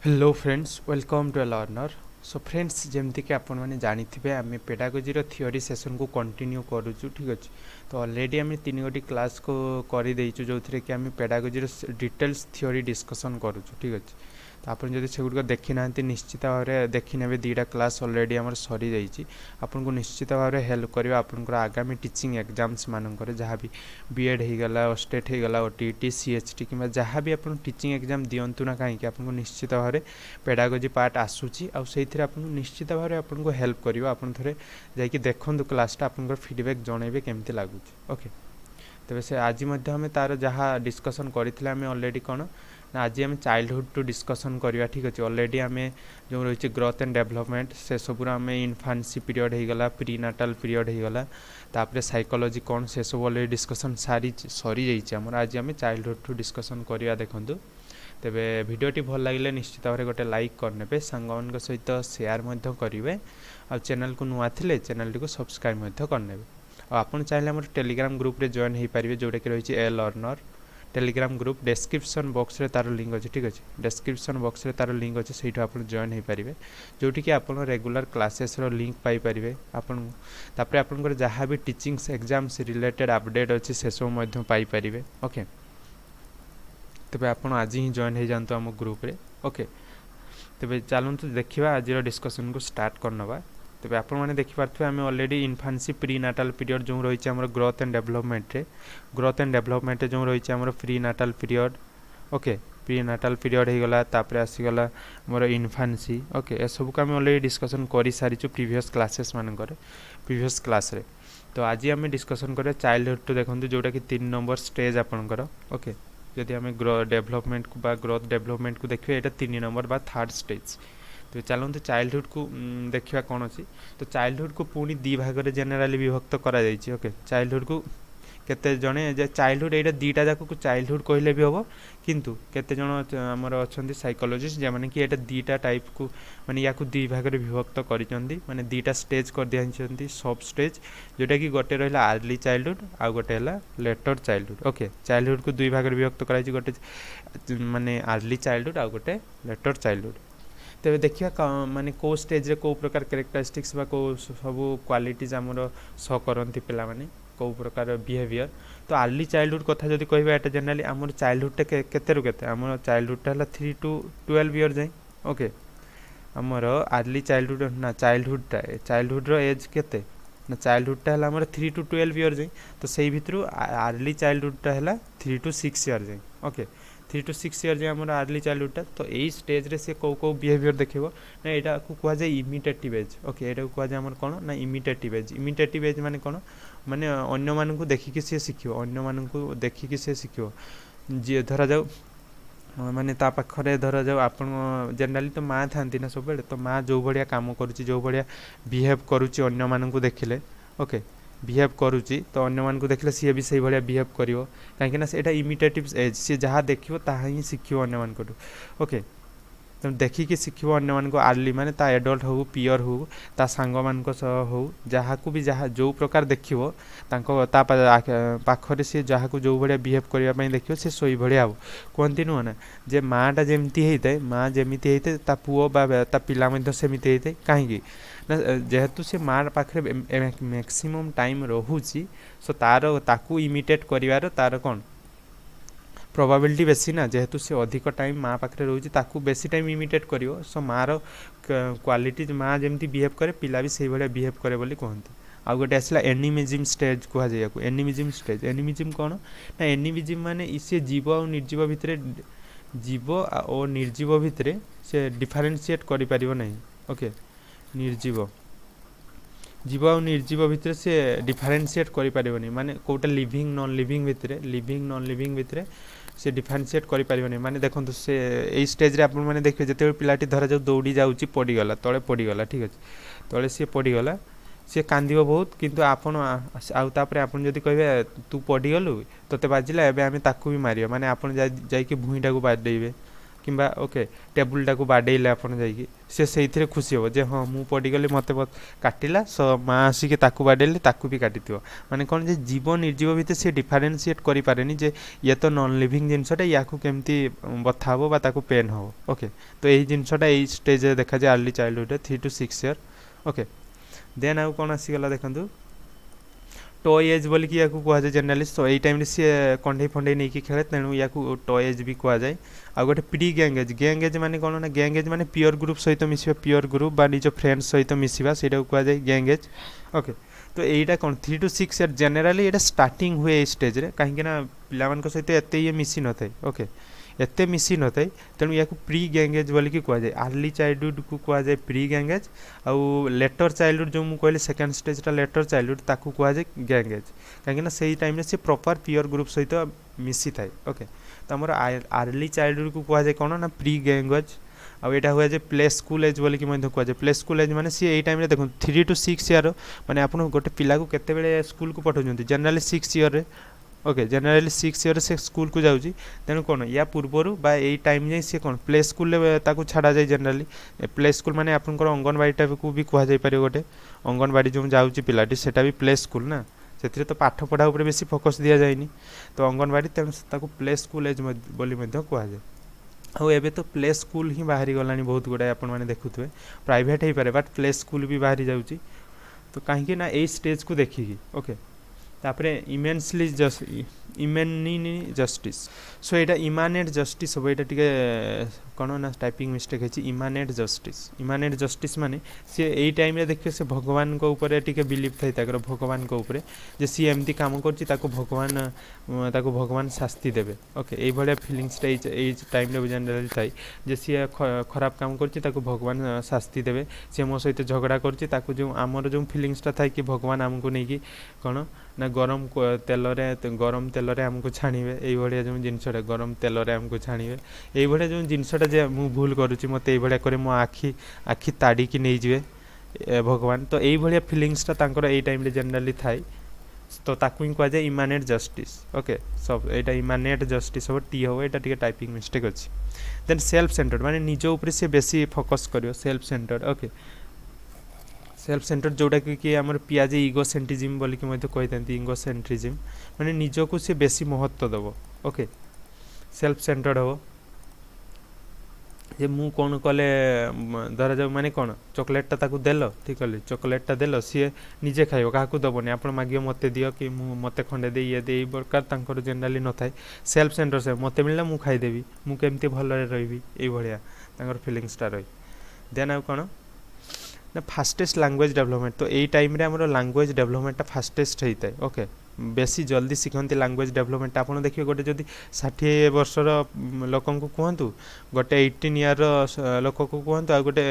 Hello friends welcome to learner. So friends जमती कि आपण मैंने जानी आम पेडागोजी थियोरी सेशन को कंटिन्यू करुचु ठीक अच्छे। तो ऑलरेडी आम 3 क्लास को करदेचु जो थे कि आम पेडागोजी डिटेल्स थियोरी डिस्कसन करुचु ठीक अच्छे। तो आप जब से गुड़ देखी ना निश्चित भाव में देखी ने 2टा क्लास ऑलरेडी आम सरी जाइए। आपन को निश्चित भाव में हेल्प कर आपंकर आगामी टीचिंग एग्जाम्स मानक जहाँ भी बीएड होगला स्टेट होगला ओटीटी सीएचटी कि जहाँ भी आप टीचिंग एग्जाम दिंतु ना कहीं आपको निश्चित भाव में पेडागोजी पार्ट आसूची आउे आपको निश्चित भाव में आपको हेल्प कर आपन थे जाकि देखूँ क्लासटा आपंकर फीडबैक जनइबे केमती लगुच ओके। तेज से आज आम तार जहाँ डिस्कसन करते ऑलरेडी कौन ना आज आम चाइल्डहुड टू डिस्कसन करवा ठीक अच्छे। ऑलरेडी आम जो रही ग्रोथ एंड डेवलपमेंट से सब आम इन्फान्सी पीरियड होगला प्री नाटाल पीरियड होगला तापर साइकोलॉजी कौन से सब ऑलरेडी डिस्कसन सरी जाइए। आज आम चाइल्डहुड टू डिस्कसन करवा देखूँ। तेबे भिडियोटी भल लगे निश्चित भाव में गोटे लाइक करने सांग सहित सेयार करेंगे आ चैनल को नुआ थे चैनल टी को सब्सक्राइब करने आपन चाहिए आम टेलीग्राम ग्रुप रे जॉइन हो पारे जोटा कि रही ए learner Telegram group description box रे तार लिंक अच्छे ठीक अच्छे। डिस्क्रिप्शन बॉक्स रे तार लिंक अच्छे से आप जॉइन हो पारे जोटि कि आप रेगुलर क्लासेस लिंक पाइपर आपन तापर आपन जहाँ भी टीचिंग्स एग्जाम्स रिलेटेड अपडेट अच्छे से सब पाइपर ओके। तेज आप आज ही जॉइन हो जातु आम ग्रुप रे ओके। तेज चलते देखा आज डिस्कसन को स्टार्ट करनवा। तेज आप देखिपे आम already infancy prenatal period जो रही है ग्रोथ एंड डेवलपमेंट जो रही है prenatal period okay. Prenatal period होगला तापर आसीगला मोर इन्फान्सी ओके। ए सब को आम ऑलरेडी डिस्कसन कर सारी प्रीवियस क्लासेस मानकर प्रीवियस क्लास रे। तो आज आम डिस्कसन करें चाइल्डहुड टू देखते जोटा कि 3 नंबर स्टेज आपंकर ओके। जदि आम डेवलपमेंट को ग्रोथ डेवलपमेंट को देखिए यहाँ 3 नंबर बा 3rd स्टेज। तो चलते चाइल्डहुड को देखा कौन अच्छी। तो चाइल्डहुड को पुणी 2 भाग में जेनेराली विभक्त करा ओके। चाइल्डहुड को केते जने चाइल्डहुड यहाँ 2टा जाक को चाइल्डहुड कहले भी हम किंतु केते जन आमर अच्छा साइकोलॉजिस्ट जमाने कि यहाँ 2टा टाइप को माने या 2 भाग में विभक्त कर 2टा स्टेज कर दिखाई सब स्टेज जोटा कि गोटे रहा आर्ली चाइल्डहुड आ गोटे है लेटर चाइल्डहुड ओके। चाइल्डहुड को 2 भाग में विभक्त कराई गोटे माने आर्ली चाइल्डहुड आ गोटे लेटर चाइल्डहुड। तेज देखा माने को स्टेज रे को प्रकार कैरेक्टरिस्टिक्स बा को सब क्वालिटीज आमर शो करती पिला माने कौ प्रकार बिहेवियर। तो आर्ली चाइल्डहुड कथा जब कह यहाँ जेनराली आम चाइल्डहुडटा केते आम चाइल्डहुडटा है 3 to 12 इयर जाए ओके। आमर आर्ली चाइल्डहुड ना चाइल्डहुड एज केते ना चाइल्डहुडटा है आम 3 to 12 इयर जाए। तो से भितर आर्ली चाइल्डहुडटा है 3 to 6 इयर जाए ओके। 3 to 6 इयर जाए आम आर्ली चाइल्डहुडटा। तो यही स्टेज रे से कौ बिहेवियर देखो ना यहाँ को कह जाए इमिटेटिव एज ओके। यहाँ को कह जाए आम कौन ना इमिटेटिव एज माने कौन माने अन्य मानू देखिकी सी शिखो अन्य मानू देखिकी सी शिखो जी धरा जाऊ माने ता पाखरे धरा जाऊ आप जेनराली तो माँ था ना सब। तो माँ जो भाया कम करुच्ची जो भाया बिहेव करुच्ची अन्य मानू देखिले ओके बिहेव करुच्ची तो अन्य मानू देखिले सी भी से भाया बिहेव कर कहीं इमिटेटिव एज सी जहाँ देखो ता ही शिखो अन्य मानू ओके। तुम देखिकी शिखो अन्य मानक आर्ली माने ता एडल्ट हो पियर हो ता सांग मानक हो जहाँ को भी जहाँ जो प्रकार देखियो पाखरे सी जहाँ को जो भाया बिहेव करने देखियो से सोई भाया हम कहती नुह ना जे माँटा जमी होता है माँ जमी होता है ता पुओ ता पिला सेमती होता है कहीं ना जेहेतु से माँ पाखे मैक्सिमम टाइम रोची सो तार ताकू इमिटेट कर तार कौन प्रोबाबिलिटी बेसी ना जेहेतु से अधिक टाइम माँ पाखे रोचे ताकू बेसी टाइम इमिटेट कर सो मार क्वालिटी माँ जमी बिहेव करे पिला भी से भाया बिहेव करे बोली कहते। आ गोटे आसला एनिमिज्म स्टेज कहुए एनिमिज्म स्टेज एनिमिज्म कौन ना एनिमिज्म माने सी जीव आ निर्जीव भितर जीव और निर्जीव भितर से डिफरेन्सीएट कर ना ओके। निर्जीव जीव आ निर्जीव भितर से डिफरेन्सीएट कर माने कोटा लिविंग नॉन लिविंग भितर से डिफरेन्सीएट कर माने देखो से यही स्टेज रे आपण माने देखिए जिते पिलाटी धरा जाऊ दौड़ी जाऊँगी पड़गला तले पड़गला ठीक अच्छे तले सी पड़गला सी कांद बहुत किंतु आपन आउे आप कहे तू पड़गलु तोते बाजिला एवं आम ताकू भी मार माने आप भूईटा को बाडेबे किंबा ओके टेबुलटा को बाडेले आपन जाइए से से खुशी हे जे हाँ मु पड़गली मत काटिला सो माँ आसिक ताकू बाडेले ताकू भी काटी माने कौन जे जीव निर्जीव भितर से डिफरेन्सीएट करि पारेनी जे ये तो नॉन लिविंग जिनसटा या केमती बथा हो बा ताकू पेन हो ओके तो यही जिनसटा यही स्टेज देखा जाए early childhood 3 to 6 year okay then आउ कौन आसीगला देखंतु टॉय एज बोल कि या कह जाए जनरली सो यही टाइम सी कंडे फंडे नहीं कि खेले तेणु या टॉय एज भी कह जाए आ गोटे प्री गैंग एज माने कौन ना गैंग एज माने पियर ग्रुप सहित मिसवा पियर ग्रुप बा निज फ्रेंड्स सहित मिसवा सेटा कह जाए गैंग एज ओके तो यहीटा कौन 3 to 6 ईयर जनरली ये स्टार्टिंग हुए स्टेज रे कहीं पिला सहित एत ये मिसी न थाए ओके एते मिसी न थाए तेणु या प्री गैंगेज बोलिकी कह जाए अर्ली चाइल्डहुड को कह जाए प्री गैंगेज आउ लेटर चाइल्डहुड जो मुझे कहली सेकेंड स्टेजटा लेटर चाइल्डहुड ताकू कह जाए गैंगेज कहीं से टाइम से प्रॉपर पियर ग्रुप सहित मिसी थाए ओके तो आमर अर्ली चाइल्डहुड को कह जाए कौन ना प्री गैंगेज आउ यहाँ हुए जे प्ले स्कूल एज बोलिकी कह जाए प्ले स्कूल एज माने सी यही टाइम देखो 3 to 6 ईयर माने आप गोटे पिला को केते स्कूल को पठाउछन generally 6 year okay generally 6 year से स्कूल को जाऊँगी तेणु कौन या पूर्वर बा यही टाइम जाए सी कौन प्ले स्कूल छाड़ा जाए जनरली प्ले स्कूल माने आपनकर अंगनवाड़ी टाइप को भी कह जाए पारे गोटे अंगनवाड़ी जो जाऊँगी पिलाटी सेटा भी प्ले स्कूल ना से तो पाठ पढ़ा उपर बेसी फोकस दि जाए तो अंगनवाड़ी तेणु प्ले स्कूल एज बोली कह जाए आउ एबे तो प्ले स्कूल ही बाहरी गलानी बहुत गुड़ाए आपण मैंने देखुए प्राइवेट हो पारे बट प्ले स्कूल भी बाहरी जाऊँगी तो कहीं ना यही स्टेज को देखिकी ओके तापरे इमेन्सली इमेनी जस्टिस सो यहाँ इमानेट जस्टिस हम यहाँ टे कौन ना टाइपिंग मिस्टेक है इमानेट जस्टिस माने सी यही टाइम देखिए से भगवान को ऊपर टिके बिलीव थाई ताकर भगवान को ऊपर जे सी एमती काम भगवान शास्ति देवे ओके यही भाया फिलिंग्सटा यही टाइम जनरली थाई जे सी खराब काम कर भगवान शास्ति देवे सी मो सहित झगड़ा कर जो आमर जो फिलिंग्सटा थाई कि भगवान आमको नहीं कौन ना गरम तेल रे आमको छाणीबे एई भलिया जो जिनसटा गरम तेल रे आमको छाणीबे एई भलिया जो जिनसटा जे मु भूल करूची मते एई भलिया करे मो आखी ताड़ी की नहीं जिवे भगवान तो एई भलिया फिलिंग्सटा तांकर एई टाइम रे जनरली थाई तो ताकू ही कह जाए इमानेट जस्टिस ओके सब एटा इमानेट जस्टिस हो टी हो एटा टिके टाइपिंग मिस्टेक अच्छी देन सेल्फ सेंटर्ड माने निज ऊपर से बेसी फोकस करियो self centred okay self centred जोटा कि आम पियाजे इगोसेंट्रिज्म बोलिकी कही इगोसेंट्रिज्म माने निजको से बेसी महत्व दब ओके सेल्फ सेंटर्ड हो जे मु कौन कले धरा जाऊ माने कौन चॉकलेटा ताकू देल ठीक है चॉकलेटा देल सी निजे खाइब क्या दबनी आप मागे मत दियो कि मत खंडे दे ये दे प्रकार जनरली न थाए सेल्फ सेंटर से मत मिलला मु खाईदेवी मु केमती भलरे रही ये भाया फिलिंग्सटा रही देन आउ कौन ना फास्टेस्ट लैंग्वेज डेवलपमेंट तो यही टाइम रे हमरो लैंग्वेज डेवलपमेंट फास्टेस्ट होता है ओके बेसी जल्दी शिखती लैंग्वेज डेवलपमेंट आप देखिए गोटे जदि 60 वर्षर लोक कहतु गोटे 18 ईयर लोक को कहतु आ गोटे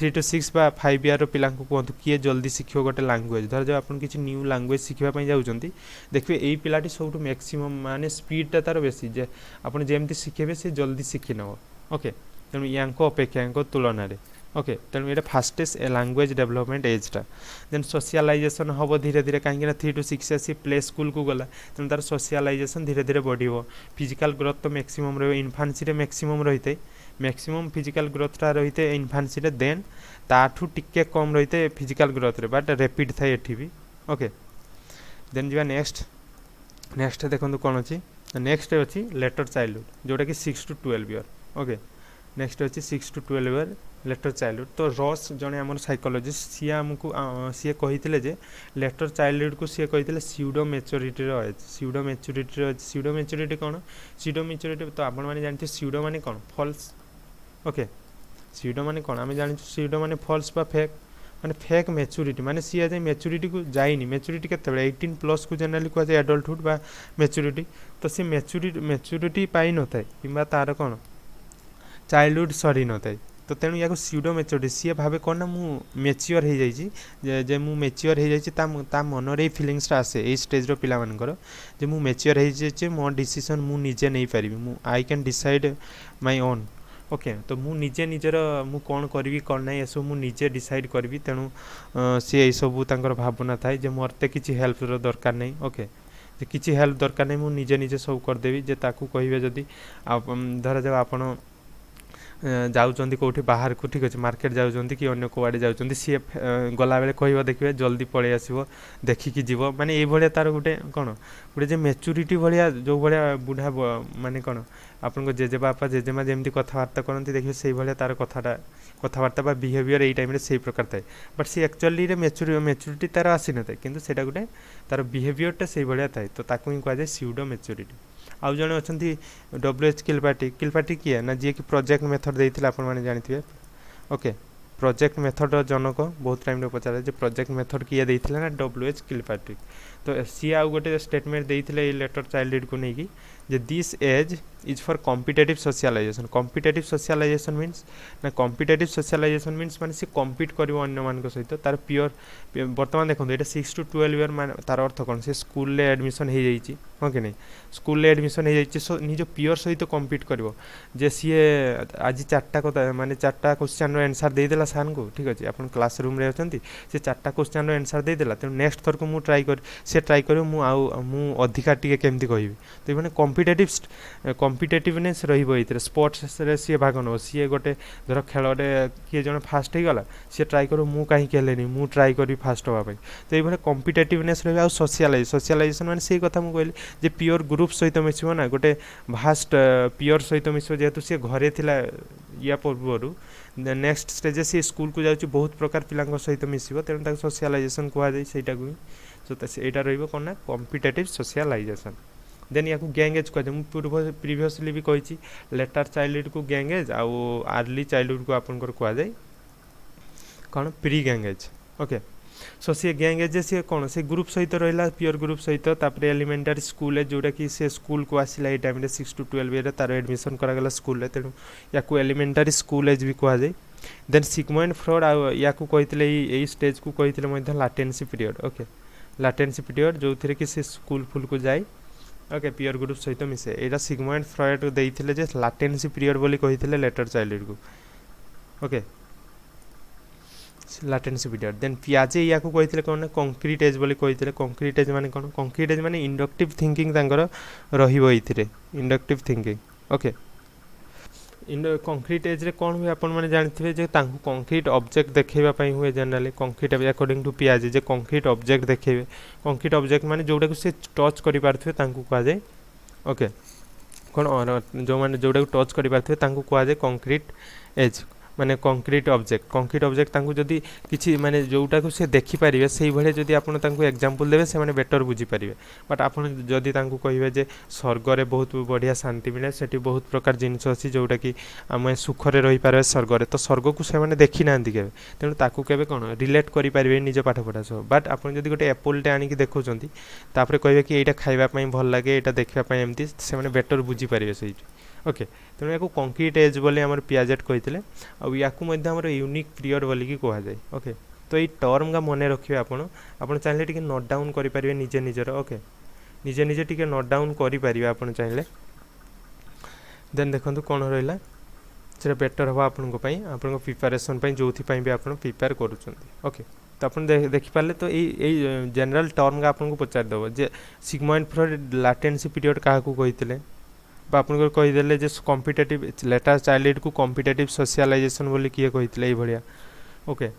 3 to 6 बा 5 ईयर पिला कहतु किए जल्दी शिख गोटे लैंग्वेज धर जो आप किसी न्यू लैंग्वेज शिखापी जाऊँगी देखिए यही पिलाटी सब मैक्सिमम माने स्पीडटा तार बेसी जे आप जमी शिखेबे से जल्दी शिखी नब ओके तेणु या अपेक्षा तुलन ओके तेणु ये फास्टेस्ट लैंग्वेज डेवलपमेंट एजटा देन सोशलाइजेशन हम धीरे धीरे कहीं 3 to 6 आसी प्ले स्कूल को गला तेणु तार सोशलाइजेशन धीरे धीरे बढ़ो फिजिकल ग्रोथ तो मैक्सिमम रही इन्फान्सी रे मैक्सिमम रही है मैक्सिमम फिजिकल ग्रोथटा रही है इन्फान्सी रे देन ताठू टिके कम रही है फिजिकल ग्रोथ रे बट रैपिड थाए एठी भी ओके देन जी नेक्स्ट देखो कौन अच्छी नेक्स्ट अच्छी लेटर चाइल्डहुड जोटा कि 6 to 12 ईयर ओके नेक्स्ट अच्छी 6 to 12 ईयर लेटर चाइल्डहुड तो रॉस जड़े आम साइकोलॉजिस्ट सी आमको सी कही जे लेटर चाइल्डहुड को सी कही pseudo maturity age pseudo maturity कौन स्यूडो मैच्योरिटी तो आपण मैंने जानते स्यूडो माने कौन फॉल्स ओके स्यूडो माने कौन आम जान स्यूडो माने फॉल्स बा फेक माने फेक मैच्योरिटी माने सी आज मैच्योरिटी को जाइनी मैच्योरिटी केते 18+ को जनरली कह जाए एडल्टहुड बा मैच्योरिटी तो सी मैच्योरिटी पाई न थाए कि तार कौन चाइल्डहुड सरी न थाए तो तेणु या स्यूडो मैच्योरिटी सी भावे कौन ना मु मैच्योर हो जाइए जे मु मैच्योर हो जाइए मन रे फिलिंग्सटा आसे ए स्टेज पिला मानकर जे मु मैच्योर हो जाइए मो डिसीजन मु निजे नहीं पारि मु I can decide my own okay तो मु निजे निजर मु कौन करी कौन ना ये सब मु निजे डिसाइड करी तेणु सी यही सब तांकर भावना थाए जे मरते किसी हेल्प दरकार नहीं ओके किसी हेल्प दरकार नहीं मु निजे निजे सब करदेवी जे ताकू कहिबे जदी धरा जाओ आपण जाउछन्ति कोठी बाहर को ठीक अछि मार्केट जाउछन्ति कि अन्य कोआडे जाउछन्ति सी गला बेले कहबो देखिबे जल्दी पळे आसीबो देखि कि जीवो माने ए भलिया तार गुटे कोन गुटे जे मैच्योरिटी भलिया जो भलिया बुढा माने कोन आपन को जेजे बापा जेजेमा जेमती कथावार्ता करन्ति देखिबे सेही भलिया तार कथावार्ता बा बिहेवियर एई टाइम रे सेही प्रकार थाए बट सी एक्चुअली रे मैच्योरिटी तार आसी न थाए किंतु सेटा गुटे तार बिहेवियर टा सेही भलिया थाए तो ताकू ही कहा जाय स्यूडो मैच्योरिटी आउ जने अछन्ति डब्ल्यूएच किलपाटी किए ना जे कि प्रोजेक्ट मेथड देइथिला आपन माने जानिथिबे ओके प्रोजेक्ट मेथड जनक बहुत टाइम रे पचारे जे प्रोजेक्ट मेथड किए देइथिला ना डब्ल्यूएच किलपाटी तो सी आउ गोटे स्टेटमेंट देइथिले ए लेटर चाइल्डहुड को नेकी जे this age is for competitive socialisation means ना कॉम्पिटिटिव सोशलाइजेशन मीन्स माने से कॉम्पीट करिवो अन्य मान सहित तार प्योर वर्तमान देखो एटा 6 to 12 ईयर मान तार अर्थ कोन से स्कूल ले एडमिशन हे जाईची हां कि नहीं स्कूल ले एडमिशन हे जाईची सो निजो प्योर सहित कॉम्पीट करिवो जे सीए आज चारटा को माने चारटा क्वेश्चन रो आंसर दे देला सान को ठीक अछि अपन क्लासरूम रे अछंती से चारटा क्वेश्चन रो आंसर दे देला त नेक्स्ट थर को मु ट्राई कर से ट्राई करियो मु अधिका टिके केमती कहिबी तो माने कॉम्पिटिटिवनेस रहिबो इतरे स्पोर्ट्स रे सी भाग न सी गोटे धर खेल रे किए जण फास्ट हे गला सी ट्राई करो मु काहे केलेनी मु ट्राई करी फास्ट होबा पई तो ए भले कॉम्पिटिटिवनेस रहिबा आ सोशलाइजेशन माने से कथा मु कहली जे प्योर ग्रुप सहित मिसिबो ना गोटे भास्ट प्योर सहित मिसिबो जेतु सी घरे थिला या पूर्वरु नेक्स्ट स्टेज से स्कूल को जाउची बहुत प्रकार पिलांग सहित मिसिबो तेन ता सोशलाइजेशन कुआ जाई सेटा को सो त एटा रहिबो कोन ना कॉम्पिटिटिव सोशलाइजेशन देन या गैंग एज कह मु प्रीवियसली भी कही लेटर चाइल्डहुड को गैंग एज आउ अर्ली चाइल्डहुड को आपन कह जाए कौन pre gang age okay so सी गैंग एज सी कौन से ग्रुप सहित रहा प्योर ग्रुप सहित तापर एलिमेंटारी स्कूल है जोटा कि से स्कूल को आसला ये टाइम 6 to 12 ईयर तार एडमिशन करागला स्कूल तेणु या एलिमेंटारी स्कूल एज भी कह जाए देन सिगमंड फ्रॉड या कही स्टेज को कही लाटेंसी पीरियड ओके लाटेंसी पीरियड जो थे कि से स्कूल फुल को जाए ओके प्योर ग्रुप सहित मिसे एटा सिगमंड फ्रॉड देइथिले जे लाटेंसी पीरियड बोली कहिथिले लेटर चाइल्डहुड को ओके लाटेंसी पीरियड देन पियाजे या को कहिथिले कोन कंक्रीट एज बोली कहिथिले कंक्रीट एज माने कोन कंक्रीट एज माने इंडक्टिव थिंकिंग तांगर रहिबो इथिरे inductive thinking okay in concrete age रे कोन हुए अपन माने जानथिबे जे तांको कंक्रीट ऑब्जेक्ट देखेबा पई हुए जनरली कंक्रीट अकॉर्डिंग टू पियाजे जे कंक्रीट ऑब्जेक्ट देखेबे कंक्रीट ऑब्जेक्ट माने जोडा को से टच करि पारथिबे तांको कहा जाय ओके कोन जो माने जोडा को टच करि पारथिबे तांको कहा जाय कंक्रीट एज माने कंक्रीट ऑब्जेक्ट तांको जदी किछि माने जोटा को से देखि परिबे सेही भले जदी आपण तांको एग्जांपल देबे से माने बेटर बुझी परिबे बट आपण जदी तांको कहिबे जे स्वर्ग रे बहुत बढ़िया शांति मिले सेठी बहुत प्रकार जिनिस अछि जोटा कि हम सुख रे रहि पारे स्वर्ग रे तो स्वर्ग को से माने देखि नांती केबे तेनु ताकू केबे कोन रिलेट करि परिबे निज पाठ पढा सो बट आपण जदी गोटे एप्पल टे आनी कि देखौचंती तापरे कहिबे कि एटा खाइबा पई भल लागे एटा देखिबा पई एम्ति से माने बेटर बुझी परिबे सेठी ओके तेणु या कंक्रीट एज बोले आम पियाजेट कही या यूनिक पीरियड बोल कि कह जाए ओके तो ये टर्म का मन रखिए आपड़ चाहिए टी नोट डाउन करेंगे निजे निजर ओके निजे निजे टी नोट डाउन करेंगे आप चाहिए देन देखो कौन रहा से बेटर हम आपण प्रिपेरेसन जो भी आप प्रिपेयर करुँच ओके तो आप देखिपारे तो ये जनरल टर्म का आपको पचारदेव जे सिगमंड फ्रॉड लाटेंसी पीरियड क्या कही आपन कहीदेले जे कॉम्पिटिटिव लेटर चाइल्डहुड को कॉम्पिटिटिव सोशलाइजेशन बोली किए कही भाया ओके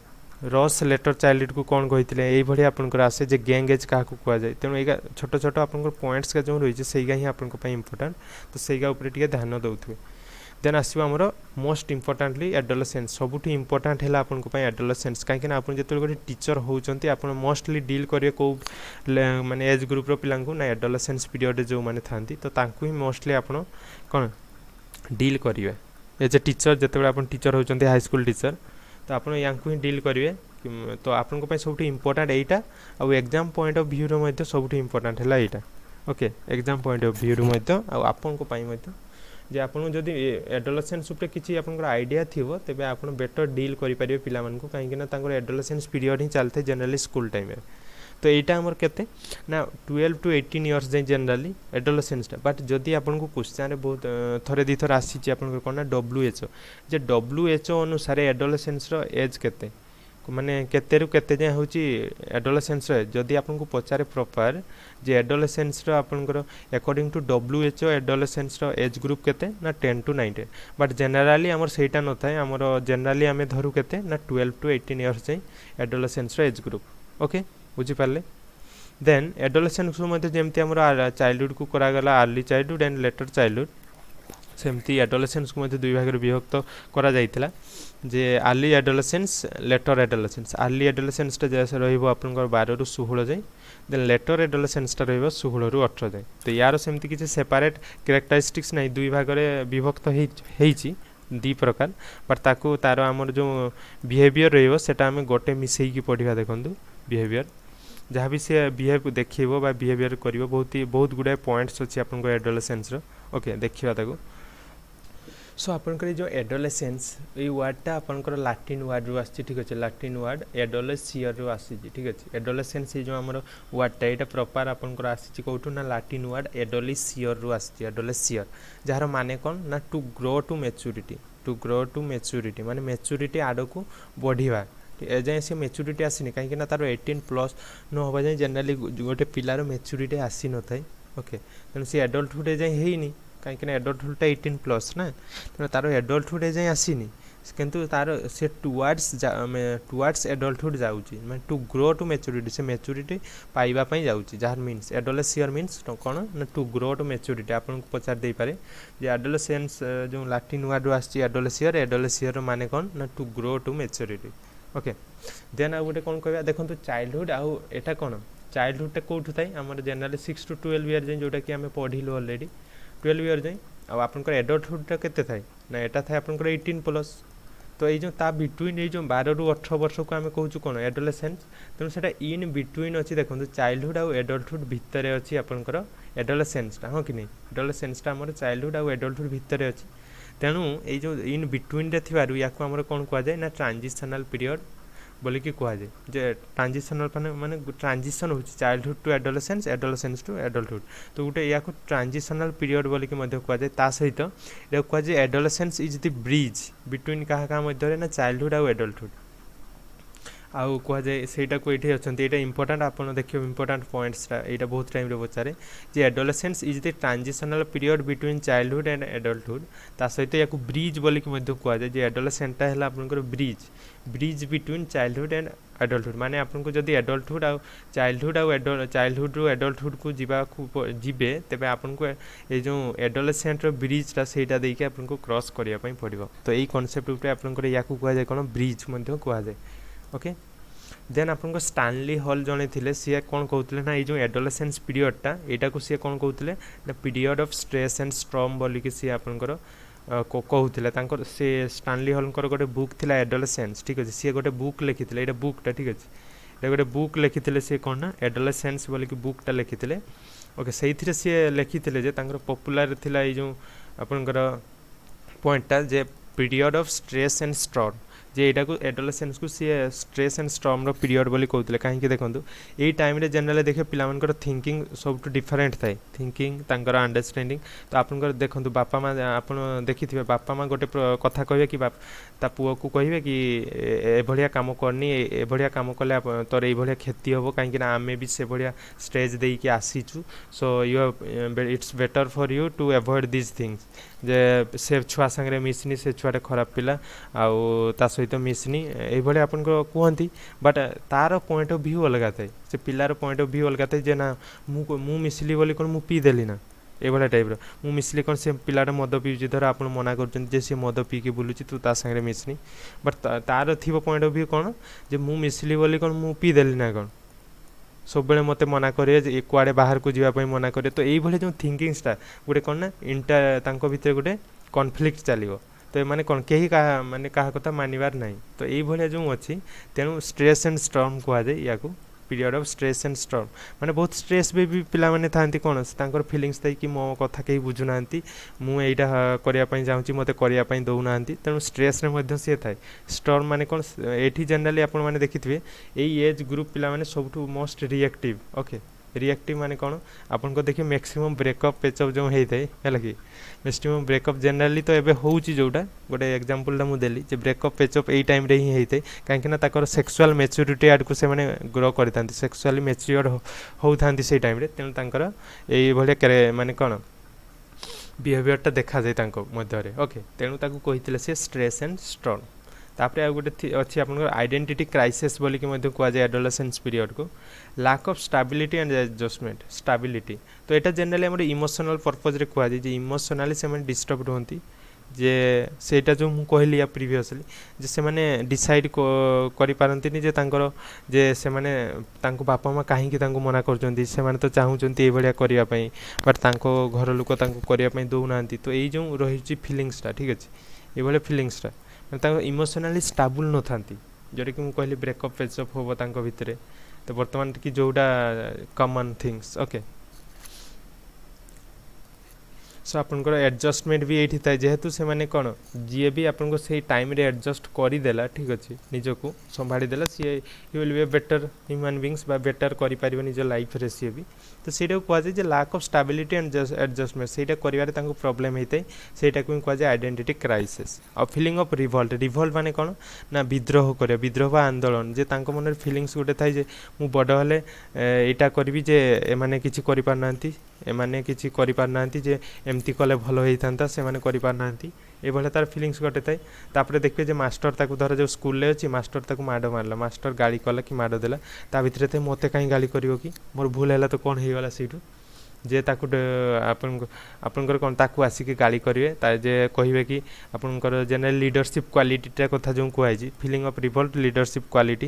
रस लेटर चाइल्डहुड को कौन कही ये भाया आपंकर आसे जे गैंग एज क्या कह जाए तेणु ये छोट छोट आप पॉइंट्स का जो रही है ही आपंपाई इंपोर्टाट तो सहीगा ध्यान दौथे देन आसो आमर मोस्ट इंपोर्टाटली एडोलेसेंस सबुठ इंपोर्टाट है आपको एडोलेसेंस कहीं आप जो गोटे टीचर होती आप मोस्टली डील करेंगे कौ माने एज ग्रुप पिला ना एडोलेसेंस पीरियड जो मैंने था तो ही मोस्टली आप कौन डील करेंगे एज ए टीचर जिते आप टीचर होती हाई स्कूल टीचर तो आप ही डील करेंगे तो आपंप सब इंपोर्टाट यहीटा आउ एग्जाम पॉइंट ऑफ व्यू रो सब इंपोर्टाट है यहाँ okay exam point of view रो आपण जे आपन जदि एडोलेसेंस उपर किछि आपनकर आइडिया थिबो तेबे आपन बेटर डील करि परिबे पिला मानकु काहेकि ना तांकर एडोलेसेंस पीरियड ही चलथे जनरली स्कूल टाइम रे तो एटा हमर केते ना 12 to 18 years J generally adolescence but जदि आपन को क्वेश्चन रे बहुत थरे दी थर आसी छि आपन कोन ना WHO जे WHO अनुसार एडोलेसेंस रो एज केते माने केतेरु केते जाए हूँ एडोलेसेन्स जदि आपको पचारे प्रॉपर जे एडोलेसेन्स आपंकर according to WHO adolescence age group केते ना 10 to 19 बट जनरली आमर सेटा न थाए आमर जनरली आम धरू केते ना 12 to 18 इयर्स जाए एडोलेसेन्स एज ग्रुप ओके बुझी पारे देन एडोलेसेन्स को जमती आमर चाइल्डहुड को करागला early childhood and later childhood सेमती एडोलेसेन्स को दुई भाग विभक्त करा जाइथिला जे early adolescence later adolescence early एडोलेसेन्सटा रही 12 ରୁ 16 जाए देन लेटर एडोलेसेन्सटा रही 16 ରୁ 18 जाए तो यार सेमती किसी सेपारेट कैरेक्टरिस्टिक्स नहीं दुई भाग में विभक्त होती दी प्रकार बट ताकू तार आमर जो बिहेवियर रही सेटा आम गोटे मिसेकी पढ़ा देखूँ बिहेवियर जहाँ भी सी बिहेव देखो बिहेवियर कर बहुत गुड़ाए पॉइंट्स अच्छी आप एडोलेसेन्स ओके देखा ताकू सो आपनकर जो एडोलेसेन्स ये वर्डटा आपनकर लाटिन वर्ड रू आसी ठीक अच्छे लाटिन वर्ड एडोलेसियर रू आसी ठीक अच्छे एडोलेसेन्स ये जो आमर वर्डटा यहाँ प्रॉपर आपनकर आसी कौटू ना लाटिन वर्ड एडोलेसियर रू आसी एडोलेसियर जार माने कौन ना टू ग्रो टू मैच्योरिटी माने मैच्योरिटी आड़ को बढ़िया एजाए सी मैच्योरिटी आसनी कहीं तार 18+ न हवा जाए जनरली गोटे पिलार मैच्योरिटी आसी न था ओके तेणु सी एडल्टहुड एजाए होनी कहीं एडल्टहुडटा 18+ ना तेणु तार एडल्टहुड एजाए आसनी किंतु तार से टुवार्ड्स एडल्टहुड जाऊँगी मैं टू ग्रो टू मैच्योरिटी से मैच्योरिटी पाइबापी जाऊँगी जार मीन्स एडोलेसियर मीन्स कौन ना टू ग्रो टू मैच्योरिटी आपको पचार दे पारे जे एडोलेसेन्स जो लाटिन वर्ड आसी एडोलेसियर माने कौन ना to grow to maturity okay then आउ गोटे कौन कह देखो चाइल्डहुड आउ एटा कौन चाइल्डहुडटा कौटू थाए आम जनरली 6 to 12 इयर जाए जोटा कि आम पढ़लु अलरेडी 12 इयर जाए आपंकर एडल्टहुडटा केते थाए ना एटा थाए आपंकर 18+ तो ये जो ता बिटवीन ये जो 12 ରୁ 18 वर्ष को आम कहूँ कौन एडोलेसेन्स तेणु से इन बिटवीन अच्छी देखो चाइल्डहुड आउ एडल्टहुड भितर अच्छी आपंकर एडोलेसेन्सटा हाँ कि नहीं एडोलेसेन्सटा आम चाइल्डहुड आउ एडल्टहुड भितर अच्छी तेणु ये जो इन बिटवीन थी या कौन कहुए ना ट्रांजिशनल पीरियड बोलिकी कहुए जे ट्रांजिशनल माने ट्रांजिशन हो childhood to adolescence adolescence to adulthood तो गोटे या ट्रांजिशनल पीरियड बोलिकी कहुए ता सहित ये कहुए adolescence is the bridge between क्या मध्य ना चाइल्डहुड आउ एडल्टहुड आउ कहुए सहीटा को ये अच्छा ये इंपोर्टाट आप देखिए इंपोर्टाट पॉइंट्सटा यहाँ बहुत टाइम पचारे जे adolescence is the transitional period between childhood and adulthood ता सहित या ब्रिज बोलिकी कहुए जे एडोलेसेन्टटा है आपंकर bridge between childhood and adulthood माने आपको जदि एडल्टहुड आउ चाइल्डहुड रू एडल्टहुड को जीवे तेरे आपको ये जो एडोलेसेन्ट ब्रिजटा सेटा देखिए आपको क्रॉस करने पड़ो तो यही कॉन्सेप्ट आपंकर या कहुए कौन ब्रिज कहुए ओके देन आपको स्टानली हॉल जड़े थे सी कौन कहते ना ये एडोलेसेन्स पीरियडटा यहाँ को सी कौन कहते ना period of stress and storm बोलिकी सी आपंकर कहते से स्टानली हॉलकर गोटे बुक थिला एडोलेसेन्स ठीक अच्छे सी गोटे बुक लिखी ये बुकटा ठीक अच्छे ये गोटे बुक लिखी सी कौन ना एडोलेसेन्स बोलिकी बुकटा लिखी ओके से सी लिखी पॉपुलर थिला ये जो आपंकर पॉइंटटा जे period of stress and storm जे यहाँ को एडोलेसेन्स को सी स्ट्रेस एंड स्ट्रम पीरियड बोली कहते कहीं देखो यही टाइम जनरली देखे पिलाମାନଙ୍କର थिंकिंग सब डिफरेंट थाए थिंकिंग तांकर अंडरस्टैंडिंग तो आपंकर देखो बापा माँ आप देखिए बापा माँ गोटे कथा कहे कि ता पुओ को कहे कि एभलिया काम करनी एभलिया काम कले तोर ये क्षति हम कहीं आमे भी से भाया स्टेज देकी आसीचु so you it's better for you to avoid this things जे से छुआ सांगे मिसनी से छुआटे खराब पिला आउ ता सहित मिसनी ये आपन कहती बट तार पॉइंट ऑफ व्यू अलग थाए से पिलार पॉइंट ऑफ व्यू अलग थाए जे ना मु मिसली बोली कौन मु पीदेली ना ये टाइप्र मु मिसली कौन से पिलाटा मद पीऊँ धर आप मना कर सी मद पीकी बुलूची तू ता सांगे मिसनी बट तार थी पॉइंट ऑफ व्यू कौन जे मु मिसली बोली कौन मु पीदेली ना कौन सब बेले मत मना करे कुआड़े बाहर को जावाई मना करे तो ये जो थिंकिंग्सटा गोटे कौन ना इंटर भितर गोटे कॉन्फ्लिक्ट चलो तो माने कौन कहीं माने क्या कथा मानवार ना तो ये जो अच्छी तेणु स्ट्रेस एंड स्ट्रम कहुए या पीरियड ऑफ स्ट्रेस एंड स्ट्रम माने बहुत स्ट्रेस भी पिला माने थांती कौन तांकर फीलिंग्स थाई कि मो कथा कहीं बुझुना मुझे करने चाहूँगी मत करने दौना तेणु स्ट्रेस रे सी थाए स्ट्रम माने कौन ये जनरली आप देखिए यही एज ग्रुप पिला माने सबठू मोस्ट रिएक्टिव ओके रिएक्टिव माने कौन आपन को देखिए मैक्सिमम ब्रेकअप पेचअप जो होता है कि मैक्सिमम ब्रेकअप जनरली तो एबे होउची जोटा गोटे एग्जांपल मु देली जे ब्रेकअप पेचअप एई टाइम रे ही होता है कहीं ताकर सेक्सुअल मैच्योरिटी आड़ को से माने ग्रो करता सेक्सुअली मैच्योर होता से टाइम रे तेणु तांकर एई भलिया माने कौन बिहेवियरटा देखा जाए तांको मध्य रे ओके तेणु ताकू कहितले से स्ट्रेस एंड स्ट्रॉन्ग तापर आ गोटे अच्छी आपन आइडेंटिटी क्राइसिस बोली कि मध्य कुआ जाए एडोलेसेंस पीरियड को lack of stability and adjustment stability तो यहाँ जनरली आम इमोशनल पर्पज रे कुआ जाए इमोशनली से डिस्टर्ब होती जे सेटा जो मु कहली या प्रीवियसली जे से माने डिसाइड करि पारंतिनी जे तांकर जे से माने तांको बापा माँ कहीं तांको मना करचंती से माने तो चाहूचंती ए भलिया करिया पई बट तांको घर लोक तांको करिया पई दउ नांती तो एई जो रहिची फीलिंग्सटा ठीक अछि ए भलिया फीलिंग्सटा माने तांको इमोशनली स्टेबल न थांती जोटा कि मु कहली ब्रेकअप फेचअप होबो तांको भितरे तो वर्तमान कि जोटा कॉमन थिंग्स ओके सो आपनकर एडजस्टमेंट भी ये थाए जेहेतु से माने कौन जी भी आपन से टाइम रे एडजस्ट करदेला ठीक अच्छे निजको संभाड़देला सी he will be a better human beings बा बेटर कर निज लाइफ रे सी भी तो सहीटा कहुए जे lack of stability and adjustment सहीटा करिवारे तांको प्रॉब्लम होता है सहीटा को कहुए आइडेंटिटी क्राइसिस और फीलिंग ऑफ रिवोल्ट रिवोल्ट माने कौन ना विद्रोह कर विद्रोह आंदोलन जे तांको मन फीलिंग्स गोटे थाए जे मु बड़ हेले एटा करी जे एमाने किछि करि पारनांती एमाने किछि करि पारनांती जे एमती कले भल होता से मैंने कर तार फिलिंग्स गोटे थाए तापर देखिए जे मास्टर ताकू धर जो स्कूल अच्छी मास्टर ताकू माड़ मारला मास्टर गाड़ी कला कि माड़ देला ता भितर थे मत कहीं गाली कर कि मोर भूल है तो कौन होगा सीठू जे ताकू आपनकर कौन ताकू आसिक गाली करेंगे जे कहे कि आपनकर जनरल लीडरशिप क्वालिटीटा कथा जो कहुई feeling of revolt leadership quality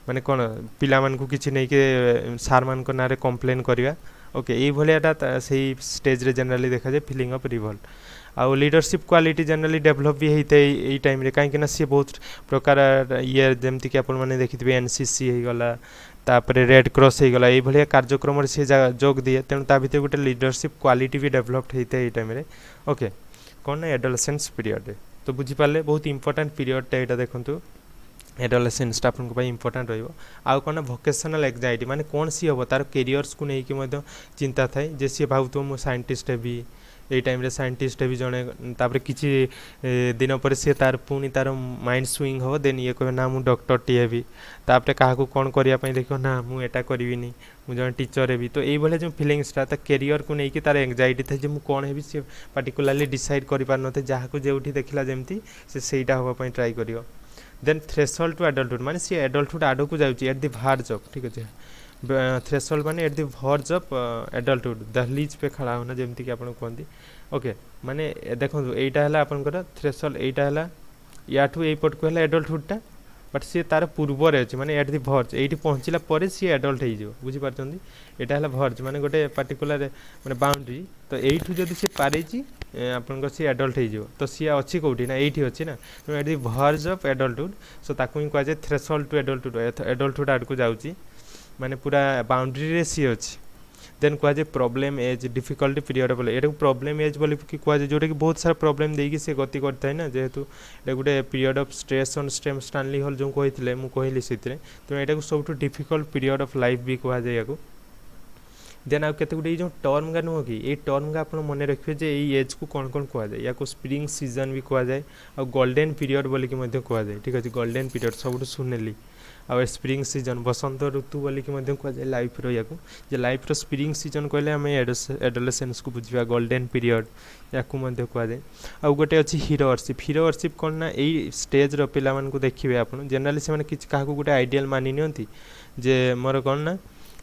माने कौन पिला मानकू किछि नहीं के सार मान ना रे कंप्लेन करवा ओके ये भायाटा से स्टेज रे जनरली देखा जाए फीलिंग ऑफ रिवोल्ट आउ लीडरशिप क्वालिटी जनरली डेभलप भी होता है यही टाइम रे कहीं सी बहुत प्रकार ये जमती कि आपण मैंने देखिए एनसीसी हो गला तापर रेड क्रॉस हो गला ये कार्यक्रम सी जोग दिए तेणु ता भीतर गोटे लीडरशिप क्वालिटी भी डेभलप्ड होता है ये टाइम रे ओके कौन ना एडोलेसेंस पीरियड तो बुझीपारे बहुत इंपोर्टेंट पीरियडटा यहाँ देखूँ एडोलेसेंसटा आपको इंपोर्टेंट रहा कौन भोकेशनल एंजाइटी माने कौन सी हम तार कैरियर्स को लेकिन चिंता थाए जे सी भावुव मु साइंटिस्ट हेबी ये टाइम रे साइंटिस्ट हेबी जड़े तापर किसी दिन पर सी तार पुणी तार माइंड स्विंग हम देन ये कहे ना मु डॉक्टर टी हेबी तापर क्या कौन करने देख ना मुझा करी मुझे जन टीचर हेबी तो ये जो फिलिंग्सटा कैरियर को लेकिन तार एंजाइटी थे मुझे कौन हेबी सी पार्टिकुलाली डिसाइड कर पार न जहाँ को जो देखला जमती सेटा हाँपाई ट्राए कर देन थ्रेशोल्ड टू एडल्टहुड माने सी एडल्टहुड आड़ को जाऊँगी एट दि भार्ज ऑफ ठीक अच्छे थ्रेशोल्ड माने एट दि भार्ज ऑफ एडल्टहुड दहलीज पे खड़ा होना जमती कि आप कहते ओके माने देखो यहीटा है आपंकर थ्रेशोल्ड यहीटा है या पट को है एडल्टहुडटा बट सी तार पूर्वर अच्छे माने एट दि भर्ज ये पहुँचला पर सी एडल्ट हो बुझीपार यहाँ है भर्ज माने गोटे पार्टिकुलर माने बाउंड्री तो यू जब सी पारे आपन सी एडल्ट हो तो सी अच्छी कौटी ना ये अच्छी ना तो at the verge of adulthood so ताकू ही कहुए थ्रेशोल्ड टू एडल्टहुड एडल्टहुड आड़ को जाऊँगी माने पूरा बाउंड्री रे सी अच्छी देन कहुए प्रॉब्लम एज डिफिकल्टी पीरियड बोले ये प्रॉब्लम एज बोले कि कहुए जोटा कि बहुत सारा प्रॉब्लम देकी से गति करता है ना जेहेतु ये गोटे period of stress on stem Stanley hall जो कहते मुझे कहली से तो यहाँ सब डिफिकल्ट पीरियड ऑफ लाइफ भी कहुए देन आउ केते गुटे जो टर्म का नुह कि ये टर्म का आप मन रखिए जे ये एज को कौन कौन कहुए या स्प्रिंग सीजन भी कहुए आ गोल्डन पीरियड बोलिक कहुए ठीक अच्छे गोल्डन पीरियड सब सुनेली आ स्प्रिंग सीजन बसंत ऋतु बोलिक कहुए लाइफ या लाइफ स्प्रिंग सीजन कहले आम एडोलेसेंस को बुझा गोल्डन पीरियड या कहुए आउ गोटे अच्छी हीरोअरशिप हीरोअरशिप कौन ना यही स्टेज पिला देखिए आप जनरली से क्या गोटे आइडियल मानि नियंती जे मोर कौन ना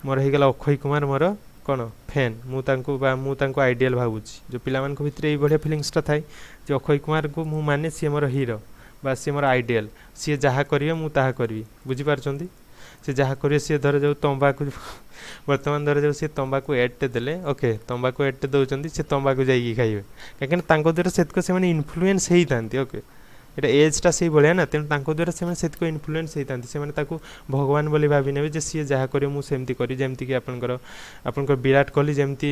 मोर होगला अक्षय कुमार मोर कौन फैन मुझे आइडियल भावुची जो पिला भितर ये भाया फिलिंग्सटा थाए जो अक्षय कुमार को मु माने सी मोर हीरो बा सी मोर आइडियल सी जहाँ करेंगे मुझे करी बुझीपार सी जहाँ करेंगे सी धर जो तंबाकू बर्तमान धर जो सी तंबाकू एडटे देले ओके तंबाकू एडटे दौरान सी तंबाकू जाइए खाइबे कहीं द्वारा से इनफ्लुएंस होता ओके এটা ଏଜ୍ଟା ସେଇଭଳିଆ ନା, ତେଣୁ ତାଙ୍କ ଦ୍ୱାରା ସେମାନେ ସେତିକ ଇନଫ୍ଲୁଏନ୍ସ ହେଇଥାନ୍ତି, ସେମାନେ ତାକୁ ଭଗବାନ ବୋଲି ଭାବି ନେବେ ଯେ ସିଏ ଯାହା କରିବ ମୁଁ ସେମିତି କରି। ଯେମିତିକି ଆପଣଙ୍କର ବିରାଟ କୋହଲି, ଯେମିତି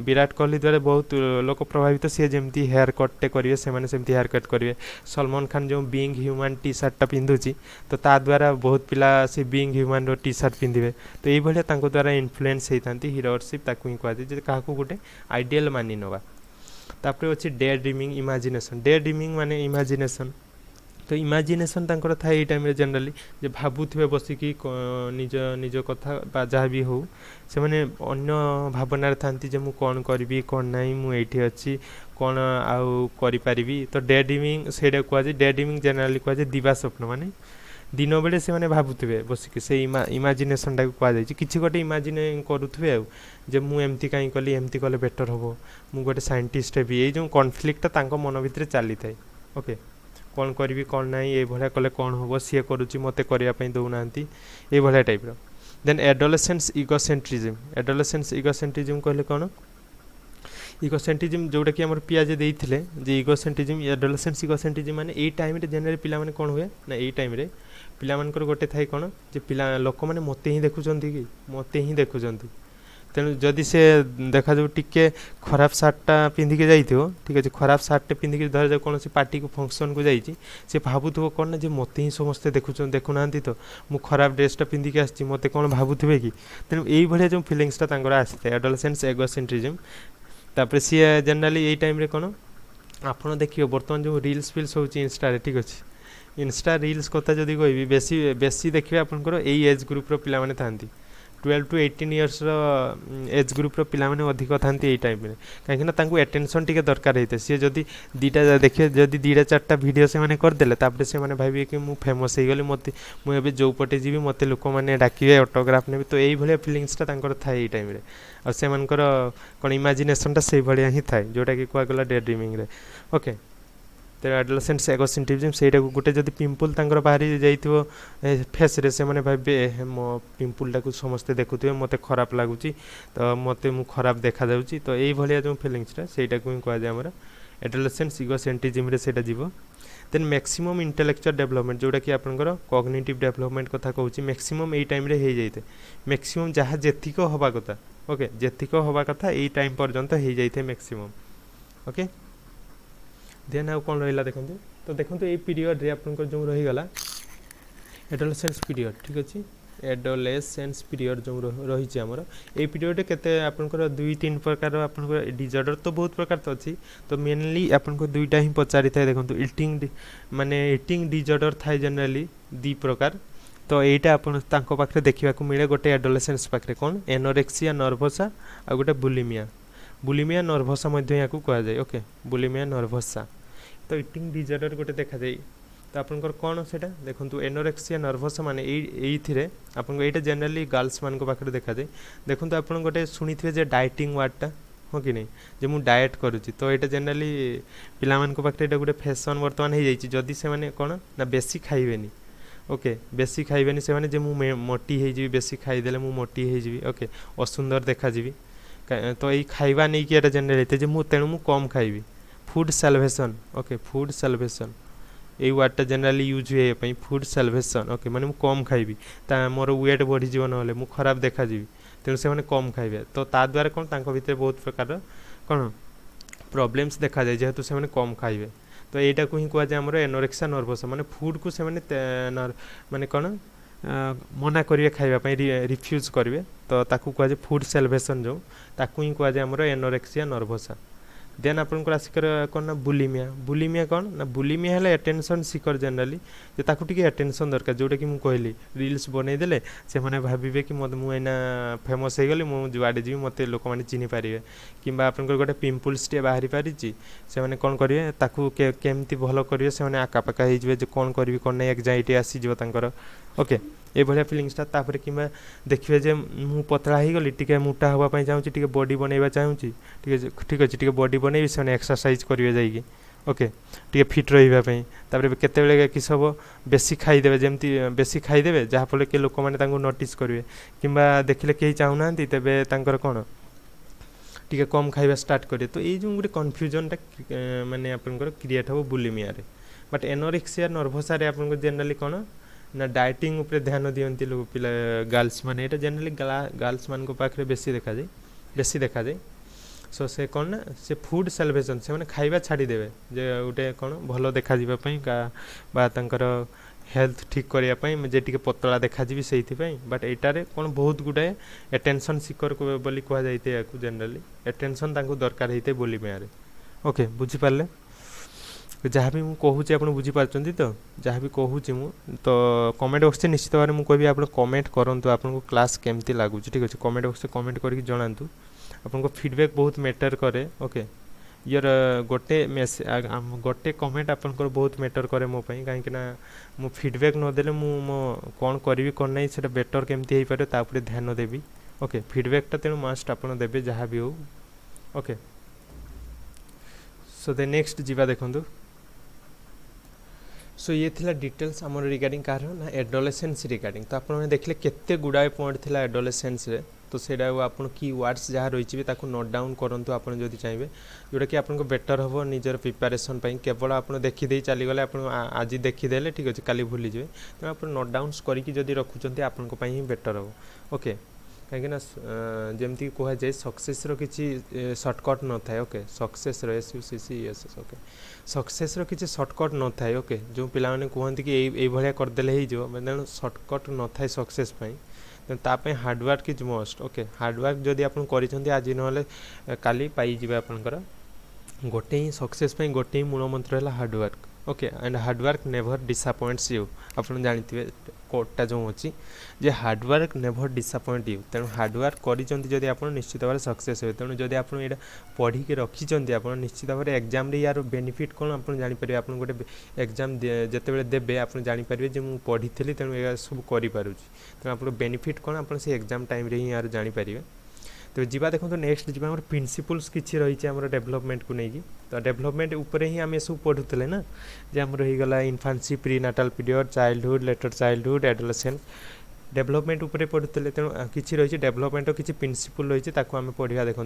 ବିରାଟ କୋହଲି ଦ୍ୱାରା ବହୁତ ଲୋକ ପ୍ରଭାବିତ, ସିଏ ଯେମିତି ହେୟାର କଟ୍ଟେ କରିବେ ସେମାନେ ସେମିତି ହେୟାର କଟ୍ କରିବେ। ସଲମାନ ଖାନ ଯେଉଁ ବିଙ୍ଗ ହ୍ୟୁମାନ ଟି ସାର୍ଟଟା ପିନ୍ଧୁଛି, ତ ତା ଦ୍ୱାରା ବହୁତ ପିଲା ସେ ବିଙ୍ଗ ହ୍ୟୁମାନର ଟି ସାର୍ଟ ପିନ୍ଧିବେ। ତ ଏଇଭଳିଆ ତାଙ୍କ ଦ୍ୱାରା ଇନଫ୍ଲୁଏନ୍ସ ହେଇଥାନ୍ତି। ହିରୋରସିପ୍ ତାକୁ ହିଁ କୁହାଯାଏ, ଯେ କାହାକୁ ଗୋଟେ ଆଇଡ଼ିଆଲ୍ ମାନି ନେବା। ତାପରେ ଅଛି ଡେ ଡ୍ରିମିଂ, ଇମାଜିନେସନ୍। ଡେ ଡ୍ରିମିଂ ମାନେ ଇମାଜିନେସନ୍। ତ ଇମାଜିନେସନ୍ ତାଙ୍କର ଥାଏ ଏଇ ଟାଇମ୍ରେ ଜେନେରାଲି, ଯେ ଭାବୁଥିବେ ବସିକି ନିଜ କଥା ବା ଯାହା ବି ହେଉ, ସେମାନେ ଅନ୍ୟ ଭାବନାରେ ଥାନ୍ତି ଯେ ମୁଁ କ'ଣ କରିବି କ'ଣ ନାହିଁ, ମୁଁ ଏଇଠି ଅଛି କ'ଣ ଆଉ କରିପାରିବି। ତ ଡେ ଡ୍ରିମିଂ ସେଇଟା କୁହାଯାଏ। ଡେ ଡ୍ରିମିଂ ଜେନେରାଲି କୁହାଯାଏ ଦିବା ସ୍ୱପ୍ନ, ମାନେ ଦିନ ବେଳେ ସେମାନେ ଭାବୁଥିବେ ବସିକି, ସେଇ ଇମାଜିନେସନ୍ଟାକୁ କୁହାଯାଇଛି। କିଛି ଗୋଟେ ଇମାଜିନ୍ କରୁଥିବେ ଆଉ, ଯେ ମୁଁ ଏମିତି କାହିଁ କଲି, ଏମିତି କଲେ ବେଟର୍ ହେବ, ମୁଁ ଗୋଟେ ସାଇଣ୍ଟିଷ୍ଟ ହେବି। ଏଇ ଯେଉଁ କନଫ୍ଲିକ୍ଟଟା ତାଙ୍କ ମନ ଭିତରେ ଚାଲିଥାଏ। ଓକେ, କ'ଣ କରିବି କ'ଣ ନାହିଁ, ଏଇଭଳିଆ କଲେ କ'ଣ ହେବ, ସିଏ କରୁଛି ମୋତେ କରିବା ପାଇଁ ଦେଉନାହାନ୍ତି, ଏଇଭଳିଆ ଟାଇପ୍ର। ଦେନ୍ ଆଡୋଲେସେନ୍ସ ଇଗୋସେଣ୍ଟ୍ରିଜିମ୍। ଆଡୋଲେସେନ୍ସ ଇଗୋସେଣ୍ଟ୍ରିଜିମ୍ କହିଲେ କ'ଣ? ଇଗୋସେଣ୍ଟ୍ରିଜିମ୍ ଯେଉଁଟାକି ଆମର ପିଆଜ ଦେଇଥିଲେ, ଯେ ଇଗୋସେଣ୍ଟ୍ରିଜିମ୍ ଆଡୋଲେସେନ୍ସ ଇଗୋସେଣ୍ଟ୍ରିଜିମ୍ ମାନେ ଏଇ ଟାଇମ୍ରେ ଜେନେରାଲି ପିଲାମାନେ କ'ଣ ହୁଏ ନା, ଏଇ ଟାଇମ୍ରେ ପିଲାମାନଙ୍କର ଗୋଟେ ଥାଏ କ'ଣ, ଯେ ଲୋକମାନେ ମୋତେ ହିଁ ଦେଖୁଛନ୍ତି କି, ମୋତେ ହିଁ ଦେଖୁଛନ୍ତି। ତେଣୁ ଯଦି ସେ ଦେଖାଯାଉ ଟିକେ ଖରାପ ସାର୍ଟଟା ପିନ୍ଧିକି ଯାଇଥିବ, ଠିକ୍ ଅଛି, ଖରାପ ସାର୍ଟଟେ ପିନ୍ଧିକି ଧରାଯାଉ କୌଣସି ପାର୍ଟିକୁ ଫଙ୍କସନ୍କୁ ଯାଇଛି, ସେ ଭାବୁଥିବ କ'ଣ ନା, ଯେ ମୋତେ ହିଁ ସମସ୍ତେ ଦେଖୁନାହାନ୍ତି, ତ ମୁଁ ଖରାପ ଡ୍ରେସ୍ଟା ପିନ୍ଧିକି ଆସିଛି, ମୋତେ କ'ଣ ଭାବୁଥିବେ କି। ତେଣୁ ଏଇଭଳିଆ ଯେଉଁ ଫିଲିଙ୍ଗସଟା ତାଙ୍କର ଆସିଥାଏ, ଆଡୋଲେସେନ୍ସ ଇଗୋସେଣ୍ଟ୍ରିଜିମ୍। ତାପରେ ସିଏ ଜେନେରାଲି ଏଇ ଟାଇମ୍ରେ କ'ଣ, ଆପଣ ଦେଖିବେ ବର୍ତ୍ତମାନ ଯେଉଁ ରିଲ୍ସ ହେଉଛି ଇନଷ୍ଟାରେ, ଠିକ୍ ଅଛି, ଇନଷ୍ଟା ରିଲ୍ସ କଥା ଯଦି କହିବି, ବେଶୀ ଦେଖିବେ ଆପଣଙ୍କର ଏଇ ଏଜ୍ ଗ୍ରୁପ୍ର ପିଲାମାନେ ଥାନ୍ତି। 12 to 18 ଇୟର୍ସର ଏଜ୍ ଗ୍ରୁପ୍ର ପିଲାମାନେ ଅଧିକ ଥାନ୍ତି ଏଇ ଟାଇମ୍ରେ, କାହିଁକିନା ତାଙ୍କୁ ଆଟେନସନ୍ ଟିକେ ଦରକାର ହେଇଥାଏ। ସିଏ ଯଦି ଯଦି ଦୁଇଟା ଚାରିଟା ଭିଡ଼ିଓ ସେମାନେ କରିଦେଲେ, ତାପରେ ସେମାନେ ଭାବିବେ କି ମୁଁ ଫେମସ୍ ହେଇଗଲି, ମୁଁ ଏବେ ଯେଉଁ ପଟେ ଯିବି ମୋତେ ଲୋକମାନେ ଡାକିବେ, ଅଟୋଗ୍ରାଫ୍ ନେବେ। ତ ଏଇଭଳିଆ ଫିଲିଙ୍ଗସଟା ତାଙ୍କର ଥାଏ ଏଇ ଟାଇମ୍ରେ। ଆଉ ସେମାନଙ୍କର କ'ଣ ଇମାଜିନେସନ୍ଟା ସେଇଭଳିଆ ହିଁ ଥାଏ, ଯେଉଁଟାକି କୁହାଗଲା ଡେ ଡ୍ରିମିଂରେ। ଓକେ, ତ ଆଡୋଲେସେନ୍ସ ଇଗୋସେଣ୍ଟ୍ରିଜିମ୍ ସେଇଟାକୁ, ଗୋଟେ ଯଦି ପିମ୍ପଲ୍ ତାଙ୍କର ବାହାରି ଯାଇଥିବ ଫେସ୍ରେ, ସେମାନେ ଭାବିବେ ମୋ ପିମ୍ପଲ୍ଟାକୁ ସମସ୍ତେ ଦେଖୁଥିବେ, ମୋତେ ଖରାପ ଲାଗୁଛି, ତ ମୁଁ ଖରାପ ଦେଖାଯାଉଛି। ତ ଏଇଭଳିଆ ଯେଉଁ ଫିଲିଙ୍ଗସଟା ସେଇଟାକୁ ହିଁ କୁହାଯାଏ ଆମର ଆଡୋଲେସେନ୍ସ ଇଗୋସେଣ୍ଟ୍ରିଜିମ୍ରେ ସେଇଟା ଯିବ। ଦେନ୍ ମ୍ୟାକ୍ସିମମ୍ ଇଣ୍ଟେଲେକ୍ଚୁଆଲ୍ ଡେଭଲପମେଣ୍ଟ, ଯେଉଁଟାକି ଆପଣଙ୍କର କଗ୍ନିଟିଭ୍ ଡେଭଲପମେଣ୍ଟ କଥା କହୁଛି, ମ୍ୟାକ୍ସିମମ୍ ଏଇ ଟାଇମ୍ରେ ହେଇଯାଇଥାଏ। ମ୍ୟାକ୍ସିମମ୍ ଯାହା ଯେତିକ ହେବା କଥା, ଓକେ, ଯେତିକ ହେବା କଥା ଏଇ ଟାଇମ୍ ପର୍ଯ୍ୟନ୍ତ ହେଇଯାଇଥାଏ ମ୍ୟାକ୍ସିମମ୍। ଓକେ, ଦେନ୍ ଆଉ କ'ଣ ରହିଲା ଦେଖନ୍ତୁ। ତ ଦେଖନ୍ତୁ ଏଇ ପିରିୟଡ଼ରେ ଆପଣଙ୍କର ଯେଉଁ ରହିଗଲା ଆଡୋଲେସେନ୍ସ ପିରିୟଡ଼, ଠିକ୍ ଅଛି, ଆଡୋଲେସେନ୍ସ ପିରିୟଡ଼ ଯେଉଁ ରହିଛି ଆମର, ଏଇ ପିରିୟଡ଼ରେ କେତେ ଆପଣଙ୍କର 2-3 ପ୍ରକାର ଆପଣଙ୍କର ଡିଜର୍ଡ଼ର, ତ ବହୁତ ପ୍ରକାର ତ ଅଛି, ତ ମେନଲି ଆପଣଙ୍କୁ ଦୁଇଟା ହିଁ ପଚାରିଥାଏ। ଦେଖନ୍ତୁ ଇଟିଂ ଡିଜର୍ଡ଼ର ଥାଏ ଜେନେରାଲି 2 ପ୍ରକାର। ତ ଏଇଟା ଆପଣ ତାଙ୍କ ପାଖରେ ଦେଖିବାକୁ ମିଳେ, ଗୋଟେ ଆଡୋଲେସେନ୍ସ ପାଖରେ କ'ଣ, ଏନୋରେକ୍ସିଆ ନର୍ଭସା, ଆଉ ଗୋଟେ ବୁଲିମିଆ ନର୍ଭସା ମଧ୍ୟ ଏହାକୁ କୁହାଯାଏ। ଓକେ, ବୁଲିମିଆ ନର୍ଭସା। ତ ଇଟିଂ ଡିଜର୍ଡ଼ର ଗୋଟେ ଦେଖାଯାଏ। ତ ଆପଣଙ୍କର କ'ଣ ସେଇଟା ଦେଖନ୍ତୁ, ଏନୋରେକ୍ସିଆ ନର୍ଭସା ମାନେ ଏଇଥିରେ ଆପଣଙ୍କୁ ଏଇଟା ଜେନେରାଲି ଗାର୍ଲସମାନଙ୍କ ପାଖରେ ଦେଖାଯାଏ। ଦେଖନ୍ତୁ ଆପଣ ଗୋଟେ ଶୁଣିଥିବେ ଯେ ଡାଏଟିଂ ୱାର୍ଡ଼ଟା, ହଁ କି ନାହିଁ, ଯେ ମୁଁ ଡାଏଟ୍ କରୁଛି। ତ ଏଇଟା ଜେନେରାଲି ପିଲାମାନଙ୍କ ପାଖରେ ଏଇଟା ଗୋଟେ ଫ୍ୟାସନ୍ ବର୍ତ୍ତମାନ ହେଇଯାଇଛି। ଯଦି ସେମାନେ କ'ଣ ନା ବେଶୀ ଖାଇବେନି, ଓକେ, ବେଶୀ ଖାଇବେନି ସେମାନେ, ଯେ ମୁଁ ମୋଟି ହେଇଯିବି, ବେଶୀ ଖାଇଦେଲେ ମୁଁ ମୋଟି ହେଇଯିବି, ଓକେ, ଅସୁନ୍ଦର ଦେଖାଯିବି। ତ ଏଇ ଖାଇବା ନେଇକି ଏଇଟା ଜେନେରାଲି ହେଇଥାଏ, ଯେ ତେଣୁ ମୁଁ କମ୍ ଖାଇବି। Food salvation, okay, food salvation, এই ওয়ার্ডটা জেনারেলি यूज हुए ये फूड साल्वेसन। ओके, माने मु कम खाइबी, मोर वेट बढ़ीज ना मु खराब देखाजी, तेणु से कम खाइबे। तो ता द्वारा कौन तांको भितर बहुत प्रकार कौन प्रॉब्लम्स देखा जाए, जेहेतु से कम खाइबे। तो यहीटा को ही कहुए आमर एनोरेक्सिया नर्वस, माने फूड को से माने कौन मना करेंगे खावाई, रिफ्यूज करेंगे। तो ताकू कहुए फूड साल्वेसन, जो ताकू ही कहुए आमर एनोरेक्सिया नर्वसा। देन आपनकर आसिकर कौन ना बुलिमिया कौन ना बुलिमिया है एटेनसन सिकर जेनराली, जे ताकू टिके एटेनसन दरकार, जोटा कि मुझे कहली रिल्स बनईदे से मैंने भावे कि मत मुझे फेमस हो गली, मुझे जी मत लोक मैंने चिन्ह पारे, कि आपंकर गोटे पिंपल्स टे बाहरी पारी से मैंने कौन करेंगे ताकू केमती भल करेंगे, से आकापाखा हो कौन करी कौन ना एग्जाइटी आसीज तांकर। ओके, ये भाया फिलिंगसटा तापर कि देखिए जे मु पतला हो गली, टी मोटा हाँपाई चाहूँगी, टी बॉडी बनवा चाहूँगी, ठीक अच्छे टी बॉडी बनई से एक्सरसाइज करेंगे जाइए। ओके, टी फिट रही केते किस हम बेसी खाईदे, जमी बेसी खाईदे जहाँफल कि लोक मैंने नोटिस करेंगे, कि देखिले कहीं चाहूना तेरे तर कौन टी कम खाଇବା स्टार्ट करेंगे। तो ये जो गोटे कन्फ्यूजनटा माने आपंकर क्रिएट हम बुलिमिया रे। बट एनोरेक्सिया नर्भसा रे आपन को जनरली कोन ना डाइटिंग ऊपर ध्यान दियंती लोग पिला गर्ल्स माने एटा जनरली गर्ल्स मान को पाखरे बेसी देखा जाए सो से कौन ना से फूड सेलिब्रेशन से माने खाइबा छाड़ी देवे जे गोटे कौन भलो देखा जीवा पई का बा तंकर हेल्थ ठीक करिया पई जे टिके पतला देखा जीवी सेहिति पई बट एटारे कौन बहुत गुडे अटेंशन सीकर को बोली कुआ जाइते याकू जनरली अटेंशन तांको दरकार हेते बोली में ओके बुझी पारले जहाँ भी मुझे कहूँ आप बुझी पार्टी तो जहाँ भी कहूँ तो कमेंट बॉक्स से निश्चित भाव में मुझे आप कमेंट करूँ आपको क्लास केमती लगुच ठीक अच्छे कमेंट बॉक्स से कमेंट करके जनातु आपको फीडबैक बहुत मैटर करे ओके यार गोटे कमेंट आपंकर बहुत मैटर करे मो कहीं मु फीडबैक नदेले मो कौन करी कौन ना से बेटर केमती हो पारे ध्यान देवी ओके फीडबैकटा तेणु मस्ट आप देवे जहाँ भी हो ओके सो दे नेक्स्ट जीवा देखु सो ये थिला डिटेल्स आम रिगार्डिंग कार ना एडोलेसेंस रिगार्डिंग तो आपने देखले केते गुड़ाए पॉइंट थिला एडोलेसेंस रे तो सेटा आपन की वर्ड्स जहाँ रही ताकू नोट डाउन करंतु आपन जदि चाहिए जोटा कि आपन को बेटर हो निजर प्रिपरेशन पई केवल आपन देखि दे चली गले आपन आज देखिदेले ठीक अच्छे काली भूली जाए तो आप नोट डाउन करके जदि रखुचंती आपन को पई ही बेटर हो ओके कहीं जमती कह जाए सक्सेस किसी सर्टकट न थाए okay success SUCCESS okay success किसी सर्टकट न थाए ओके जो पिला माने कहते कि ये भाया करदे हो तेणु सर्टकट न थाए सक्सेस ताप hard work is must okay hard work जदि आप आज ना काली पाइबे आपंकर गोटे ही सक्सेस गोटे ही मूल मंत्र है hard work okay and hard work never disappoints you आप जानते कोडटा जो अच्छी जे हार्डवर्क नेभर डिसअपॉइंट यू तेणु हार्डवर्क करी आप निश्चित भाव सक्सेस हुए तेणु जब आप ये पढ़ी रखिंट आप निश्चित भाव एग्जाम यार बेनिफिट कौन आप जापर आप गोटे एग्जाम जिते देवे आप जापर जो मुझे पढ़ी तेणु यह सब करूँ तेणु आप बेनिफिट कौन आप एग्जाम टाइम ही यार जापर तो जीवा देखो तो नेक्स्ट जीवा आम प्रिंसिपल्स किसी रही है डेभलपमेंट को लेकिन तो डेभलपमेंट उपरे ही आम सब पढ़ुले ना जे आम रहीगला infancy prenatal period childhood later childhood adolescent development उपरे पढ़ुले तेणु किसी रही डेभलपमेंट किसी प्रिंसिपल रही है आम पढ़ा देखो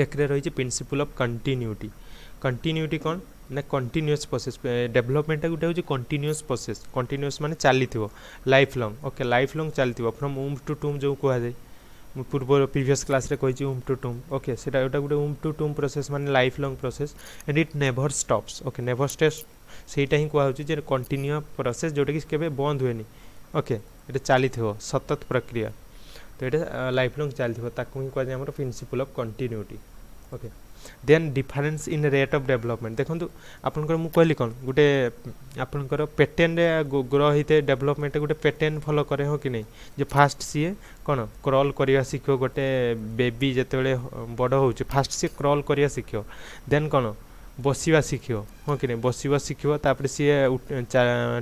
एक रही प्रिंसिपल ऑफ कंटिन्यूटी कौन ना कंटिन्यूअस प्रोसेस डेभलपमेंट गोटे हूँ कंटिन्यूअस प्रोसेस कंटिन्यूअस माने चली life long okay life long चली फ्रॉम ऊम टू टूम जो कहुए पूर्व प्रीवियस क्लास रे कही ऊम टू टूम ओके सेटा गोटे गोटे ऊम टू टूम प्रोसेस माने life long process and it never stops okay never stops सेटा ही कहूँ जे कंटिन्यू प्रोसेस जोटा कि केबे बंद हुएनी ओके ये चली सतत प्रक्रिया तो ये लाइफ लॉन्ग चली ताकू ही कहुए आम principle of continuity okay then difference in rate of development देखो आपंकर मुझे कहली कौन गोटे आपंकर पैटर्न ग्रो होते डेवलपमेंट गोटे पैटर्न फॉलो करे हो कि नहीं जो फास्ट सीए कौन क्रॉल करवा शिख गोटे बेबी जिते बड़ हो फास्ट सी क्रॉल करवा शिख देन कौन बसवा शिख हाँ कि नहीं बसवा शिख सी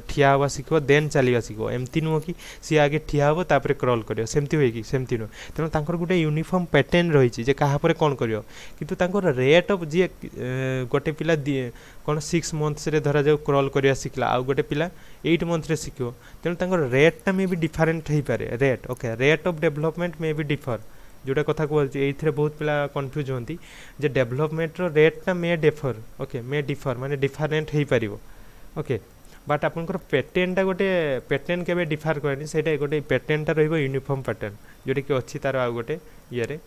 ठिया हवा शिख देन चलवा शिख एमती नुह कि सी आगे ठिया हम तापर क्रॉल कर सेमती हुए कि सेमती नुह तेणु तांकर गोटे यूनिफॉर्म पैटर्न रही है क्या कौन कर किंतु रेट ऑफ जी गोटे पिला कौन 6 मंथ्स रे धरा जाऊ क्रॉल करवा शिखला आउ गोटे पिला 8 मंथ रे शिख तेणु तांकर रेटटा मे भी डिफरेंट हो पारे rate okay rate of development मे भी डिफर जोटा कथा कहूँ ये बहुत पिला कन्फ्यूज होती जे डेवलपमेंट रेटटा मे डिफर ओके मे डिफर माने डिफरेंट हो पार ओके बट आपंकर पैटर्नटा गोटे पैटर्न के डिफर कैनि से गोटे पैटर्नटा यूनिफॉर्म पैटर्न जोटा कि अच्छी तार आ गोटे ये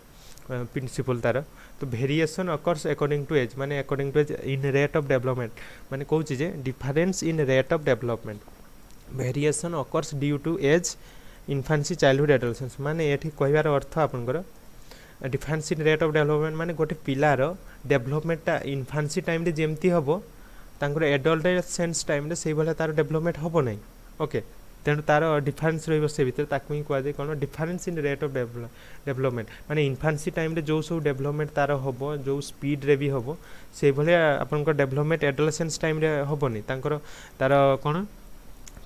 प्रिंसिपल तार तो variation occurs according to age माने according to age in rate of development माने कहूँ जे difference in rate of development variation occurs due to age infancy childhood adolescence माने ये कहबार अर्थ आपंकर difference in rate of development माने गोटे पिलार डेवलपमेंटा इन्फान्सी टाइम रे जेमती हबो तांकर एडोलेसेंस टाइम रे से भले तार डेवलपमेंट हबो नहीं ओके तेणु तार डिफरेंस रही से भितर ताकू ही कहुए कौन difference in rate of development माने इन्फान्सी टाइम रे जो सब डेवलपमेंट तार हबो जो स्पीड रे भी हबो से भले आपनकर डेवलपमेंट एडोलेसेंस टाइम रे हबोनी तांकर तार कौन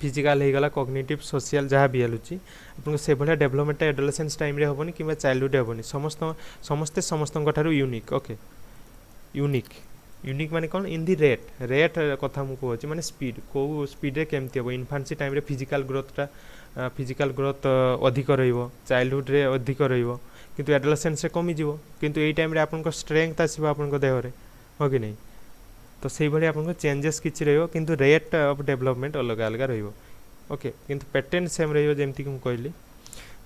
फिजिकल होगा कॉग्निटिव सोशल जहाँ भी हलुची आपको से भाया डेवलपमेंट एडोलेसेंस टाइम रे हेनी कि चाइल्डहुड हेनी समस्ते समस्त यूनिक ओके यूनिक माने कौन इन दी रेट कथा मुझे कहूँ माने स्पीड कौ स्पीड रे केमती हम इन्फान्सी टाइम रे फिजिकल ग्रोथ अधिक रहिबो चाइल्डहुड रे अधिक रहिबो किंतु एडोलेसेंस रे कमी जिवो किंतु एई टाइम रे आपन स्ट्रेंथ आसीबो आपन देह रे हो कि नहीं तो से भाई आपको चेंजेस किसी रहिबो किंतु रेट ऑफ डेवलपमेंट अलग अलग रहिबो ओके किंतु पैटर्न सेम रहिबो जेमती कि हम कहली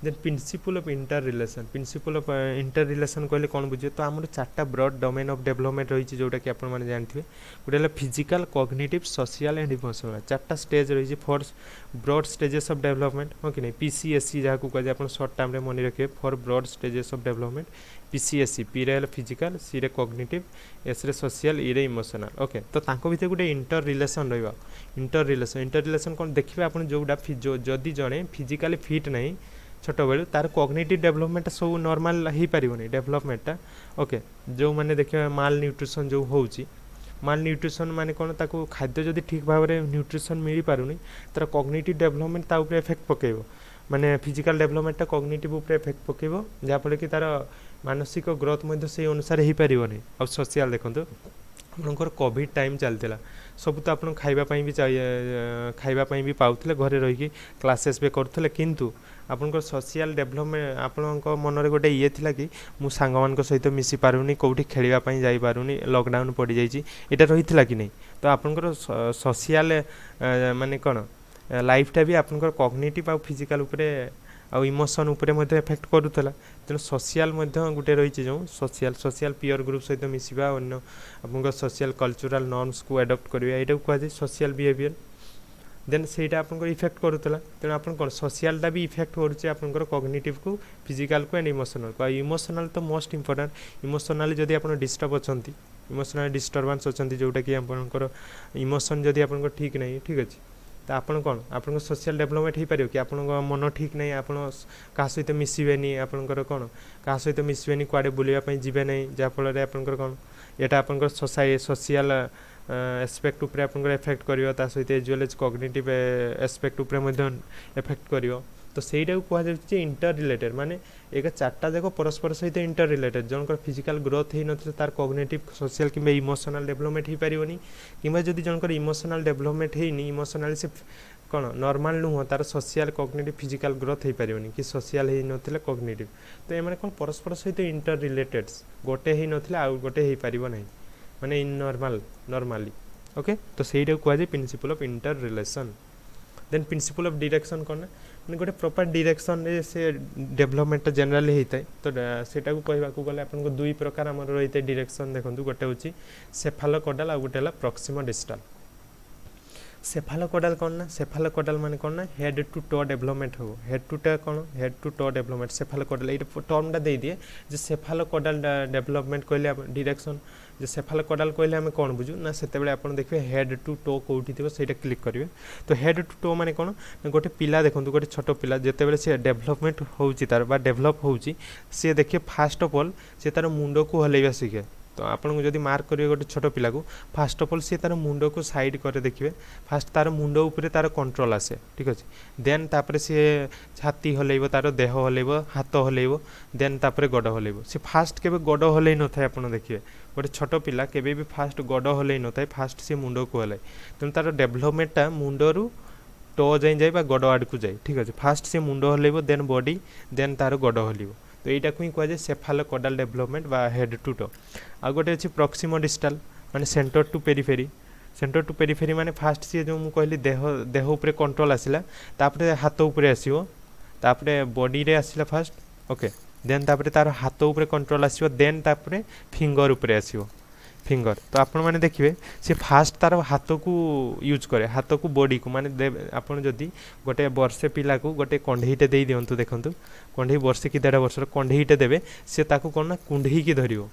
then principle of interrelation कहले कौन बुझे तो आमर चार्टा ब्रॉड डोमेन ऑफ डेवलपमेंट रही जोटा कि आपण माने जानथिबे गोटे है physical cognitive social and emotional चार्टा स्टेज रही four broad stages of development हो कि नहीं पीसीएससी जहाँ को कहे आप सर्ट टाइम मन रखिए four broad stages of development PCSC P रे फिजिकल सी रे कॉग्निटिव एस रे सोशल ई रे इमोशनल ओके तो तांको भितर गोटे इंटर रिलेशन रहिबा इंटर रिलेशन कौन देखिए आप जोटा जदि जड़े फिजिकाली फिट नहीं छोट बेलू तार कॉग्निटिव डेवलपमेंट सब नॉर्मल हो पारिबनी डेवलपमेंटा ओके जो मैंने देखिए माल न्यूट्रिशन जो होउची माल न्यूट्रिशन माने कौन ताको खाद्य जदि ठीक भाव में न्यूट्रिशन मिल पारुनी तार कॉग्निटिव डेवलपमेंट ता ऊपर इफेक्ट पकेबो माने फिजिकल डेवलपमेंट कॉग्निटिव ऊपर इफेक्ट पकेबो जहाँफल कि तार मानसिक ग्रोथ मध्य से अनुसार हो पारिबनी और सोशल देखंतु आपंकर कोविड टाइम चलता सब तो आप खावाई भी खावाई भी पाते घरे रही क्लासेस भी करुले किंतु आपंकर सोशल डेवलपमेंट आपण मनरे गोटे ये थिला कि मु सांग मान सहित मिसी पारुनी कौटी खेलवाई जाई पारुनी लॉकडाउन पड़ जाइए यहाँ रही कि नहीं तो आपंकर सोशल माने कौन लाइफटा भी आपंकर कॉग्निटिव आ फिजिकल उपरे आ इमोशन उपरे मध्य इफेक्ट करूला तेणु सोशल गोटे रही जो सोशल पीयर ग्रुप सहित मिसवा अन्य आप सोशल कल्चरल नॉर्म्स को एडप्ट करेंगे यहाँ कहुए सोशल बिहेवियर देन सेटा आप इफेक्ट करूला तेणु आप कौन सोशलटा भी इफेक्ट करुचे आप कॉग्निटिव को फिजिकल को एंड इमोशनल को इमोशनल तो मोस्ट इंपोर्टेंट इमोशनली जदि आप डिस्टर्ब अच्छा इमोशनल डिस्टर्बांस अच्छा जोटा कि आपंकर इमोशन जदि आप ठीक नहीं ठीक अच्छे तो आपन कौन आपन सोशल डेवलपमेंट हो पार कि आप मन ठीक नहीं आप क्या सहित मिसबेनि आपंकर कौन क्या सहित मिसबेनि कुआडे बुलापी जी ना जहाँफल आपंकर कौन यहाँ आपंकर सोशल एस्पेक्ट उपरे आपंकर इफेक्ट करियो ता सहित as well as cognitive aspect उपरे इफेक्ट करियो तो सहीटा कहुचे इंटर रिलेटेड माने एक चार्टा जाक परस्पर सहित इंटर रिलेटेड जनकर फिजिकल ग्रोथ हो न तार कॉग्निटिव सोशल कि इमोशनल डेवलपमेंट हो पारिबनी कि जदि जनकर इमोशनल डेवलपमेंट होनी इमोशनल से कौन नॉर्मल नुह तार सोशल कॉग्निटिव फिजिकल ग्रोथ हो पारिबनी कि सोशल हो नथिले कॉग्निटिव तो ये कौन परस्पर सहित इंटर रिलेटेड गोटे हो नथिले आउ गोटे हो पारिबो नहीं माने इन नॉर्मली ओके तो सहीटा कहुए principle of interrelation then principle of direction कौन मैंने गोटे प्रॉपर डायरेक्शन से डेवलपमेंट जनरली होता है तो सेटा को कहवाक गले आपको दुई प्रकार आम रही है डायरेक्शन देखो गोटे हूँ सेफालोकोडाल आ गोटे प्रोक्सिमो डिस्टाल सेफालोकोडाल कौन ना सेफालोकोडाल माने कौन ना हेड टू टो डेवलपमेंट हो हेड टू टे कौन हेड टू टो डेवलपमेंट सेफालोकोडाल ये टर्मटा दे दिए जो सेफालोकोडाल डेवलपमेंट कहले डायरेक्शन जो सेफालोकोडाल कहले आम कौन बुझू ना से आप देखिए हेड टू टो कौटी थी से क्लिक करेंगे तो हेड टू टो माने कौन गोटे पिला देखो गोटे छोट पिला जिते से डेवलपमेंट होची तार बा डेवलप होची सी देखिए फास्ट ऑफ ऑल से तार मुंड को हलैया सीखे तो आपको जब मार्क करेंगे गोटे छोट पिला को फास्ट ऑफ ऑल सी तार मुंड को साइड करे देखिए फास्ट तार मुंड उपरे तार कंट्रोल आसे ठीक अच्छे देन तापर सी छाती हलैब तार देह हलैब हाथ हलैब देन तापर गड़ हलैब सी फास्ट केबे गड़ हलै न थाए आपन देखिए गोटे छोट पिला केबे भी फास्ट गड़ हलै न थाए फास्ट सी मुंड को हलै तेणु तार डेवलपमेंटटा मुंडरू टो जाए गड़ आड़ को जाए ठीक अच्छे फास्ट सी मुंड हलैब देन बॉडी देन तार गड़ हलैब तो यहाँ को ही कहुए सेफालोकोडाल डेवलपमेंट बा हेड टू टो आ गोटे अच्छी प्रोक्सिमो डिस्टाल माने सेंटर टू पेरिफेरी माने फास्ट सी जो मुझे कहली देह उपरे कंट्रोल आसला तापरे हाथ उपरे आसीबो तापरे बॉडी रे आसला फास्ट ओके देन तापरे तार हाथ उपरे कंट्रोल आसीबो देन तापरे फिंगर उपरे आसीबो फिंगर तो आपण मैंने देखिए सी फास्ट तार हाथ को यूज करे हाथ को बॉडी को माने आपन जदि गोटे वर्षे पिला को गोटे कंढईटे दे दिंतु देखूँ कंढई वर्षे कि 1.5 वर्षर कंढईटे देवे सी ताकू कौन ना कुंढई की धरियो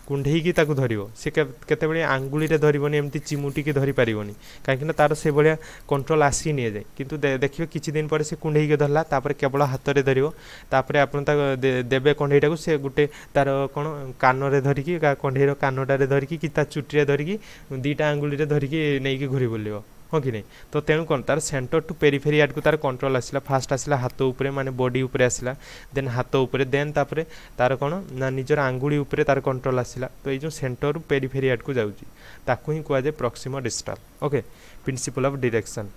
कुंढई ताकू धरियो सी केते आंगुली रे धरिबनी एमती चिमुटी की धरि पारिबनी कहीं तार से भाया कंट्रोल आसी नहीं जाए किंतु देखिए किछि दिन पर से कुंढई के धरला तापर केवल हाथ रे धरियो तापर आपन देबे कंढईटा को से गुटे तार कौन कान रे धरिकी कंढईर कानटारे धरिकी कि चुटी रे धरिकी 2टा आंगुली रे धरिकी नहीं कि घूरी बुलियो हाँ कि नहीं तो तेणु कौन तार सेंटर टू पेरिफेरी आड़ को तार कंट्रोल आसला फास्ट आसला हाथ उपरे माने बॉडी उपरे आसला देन हाथ उपरे देन तापरे तार कौन ना निजर आंगुली उपरे तार कंट्रोल आसला तो ये जो सेंटर टू पेरिफेरी आड़ को जाऊँगी ताकू ही कहुए proximodistal okay principle of direction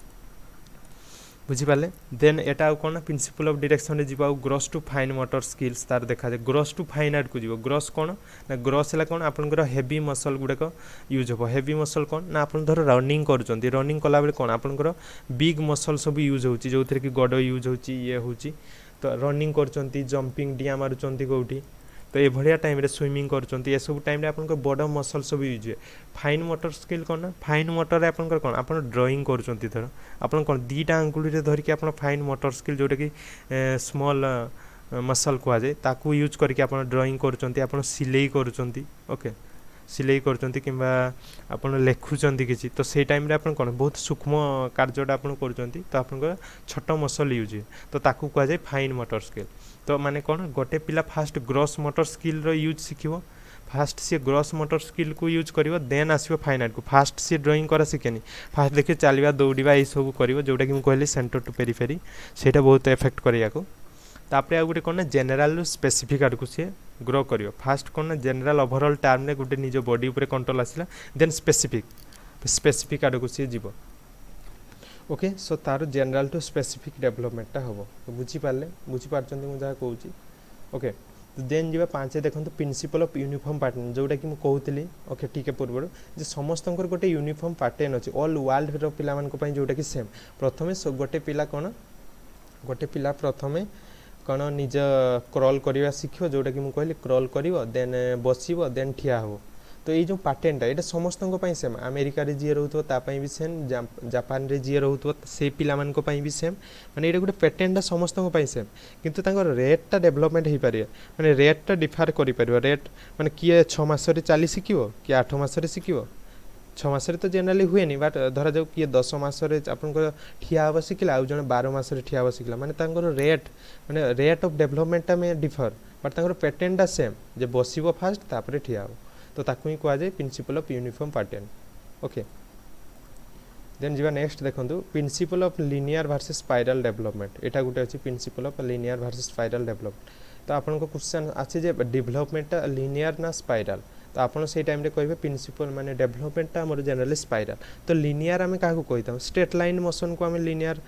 बुझिपारे देन एटा आउ कौन प्रिंसिपल ऑफ डायरेक्शन रे जीव gross to fine motor skills तार देखा जाए ग्रॉस टू फाइन आर्ट को जीव ग्रॉस कौन ना ग्रॉस है कौन आपंकर हेवी मसल गुड़ाक यूज हम हेवी मसल कौन ना आप धर रनिंग कर रनिंग कला बेले कौन आपंकर बिग मसल सब यूज हो जो कि गड यूज हो ये हूँ तो रनिंग कर जंपिंग डिया मारुंट कौटी तो ये भाया टाइम स्विमिंग कर सब टाइम आप बड़ मसल सब यूज हुए फाइन मोटर स्किल कौन ना फाइन मोटर आप कौन आप ड्रॉइंग कर धर आप कौन दीटा आंगुली धरिकी आप फाइन मोटर स्किल जोटा कि स्मॉल मसल कहुए ताकू यूज करके आप ड्रॉइंग कर सिलाई कर ओके सिलाई कर कि आप लेखुंट कि तो से टाइम आप कौन बहुत सूक्ष्म कार्यटा आप तो आप छोट मसल यूज हुए तो ताकू कहुए फाइन मोटर स्किल तो माने कौन गोटे पिला fast gross motor skill use शिखिबो फास्ट सी ग्रॉस मोटर स्किल को यूज करिवो देन आसीबो फाइन आर्ट को फास्ट सी ड्राइंग करा शिखेनी फास्ट देखिए चलवा दौड़ा ये सब करिवो जोटा कि कहली सेंटर टू पेरिफेरी सेटा बहुत इफेक्ट करिया को तापरे आ गुटे कौन जेनेराल रु स्पेसिफिक आड़ को सी ग्रो करिवो फास्ट कौन जेनेराल ओवरऑल टर्म रे गुटे निज बॉडी ऊपर कंट्रोल आसिला देन स्पेसिफिक आड़ को सी जीवो ओके सो तार जेनेराल टू स्पेसिफिक डेवलपमेंटा हम तो बुझीपारे मुझे जहाँ कहूँ ओके तो देन जी पाँच देखो प्रिंसिपल ऑफ यूनिफॉर्म पैटर्न जोटा कि कहूली ओके ठीक है पूर्व जे समस्त गोटे यूनिफॉर्म पैटर्न अच्छे ऑल वर्ल्ड पाई जोटा कि सेम प्रथम गोटे पिला कौन गोटे पिला प्रथमे कौन निज क्रॉल करवा शिख जोटा कि कहली क्रॉल कर देन बसब देन ठिया हो तो ये जो पैटर्नटा ये समस्त सेम अमेरिका रे जी रोकता भी सेम जापान रे जी रोकता से पिला भी सेम माने ये गोटे पैटर्नटा समस्त सेम किंतु रेटा डेभलपमेंट हो पारे माने रेटा डिफर कर रेट माने किए 6 मास चली शिख किए 8 मास शिख 6 मास तो जेनराली हुए नहीं बट धरा जाऊ किए 10 मास आप ठिया हम शिखला आउ जन 12 मास ठिया हम शिखला माने रेट माने रेट ऑफ डेभलपमेंटा में डिफर बट पैटर्नटा सेम जे बसब फास्ट तापर ठिया हो तो ताकू ही कहुए principle of uniform pattern okay then जी नेक्स्ट देखो principle of linear versus spiral development यहाँ गोटे अच्छी principle of linear versus spiral development तो आपन को क्वेश्चन अच्छे जे डेवलपमेंट लिनियर ना स्पाइरल तो आप टाइम कहे प्रिंसिपल माने डेवलपमेंटा आम जनरली स्पाइरल तो लिनियर आम क्या कही था स्ट्रेट लाइन मोशन को आम लिनियर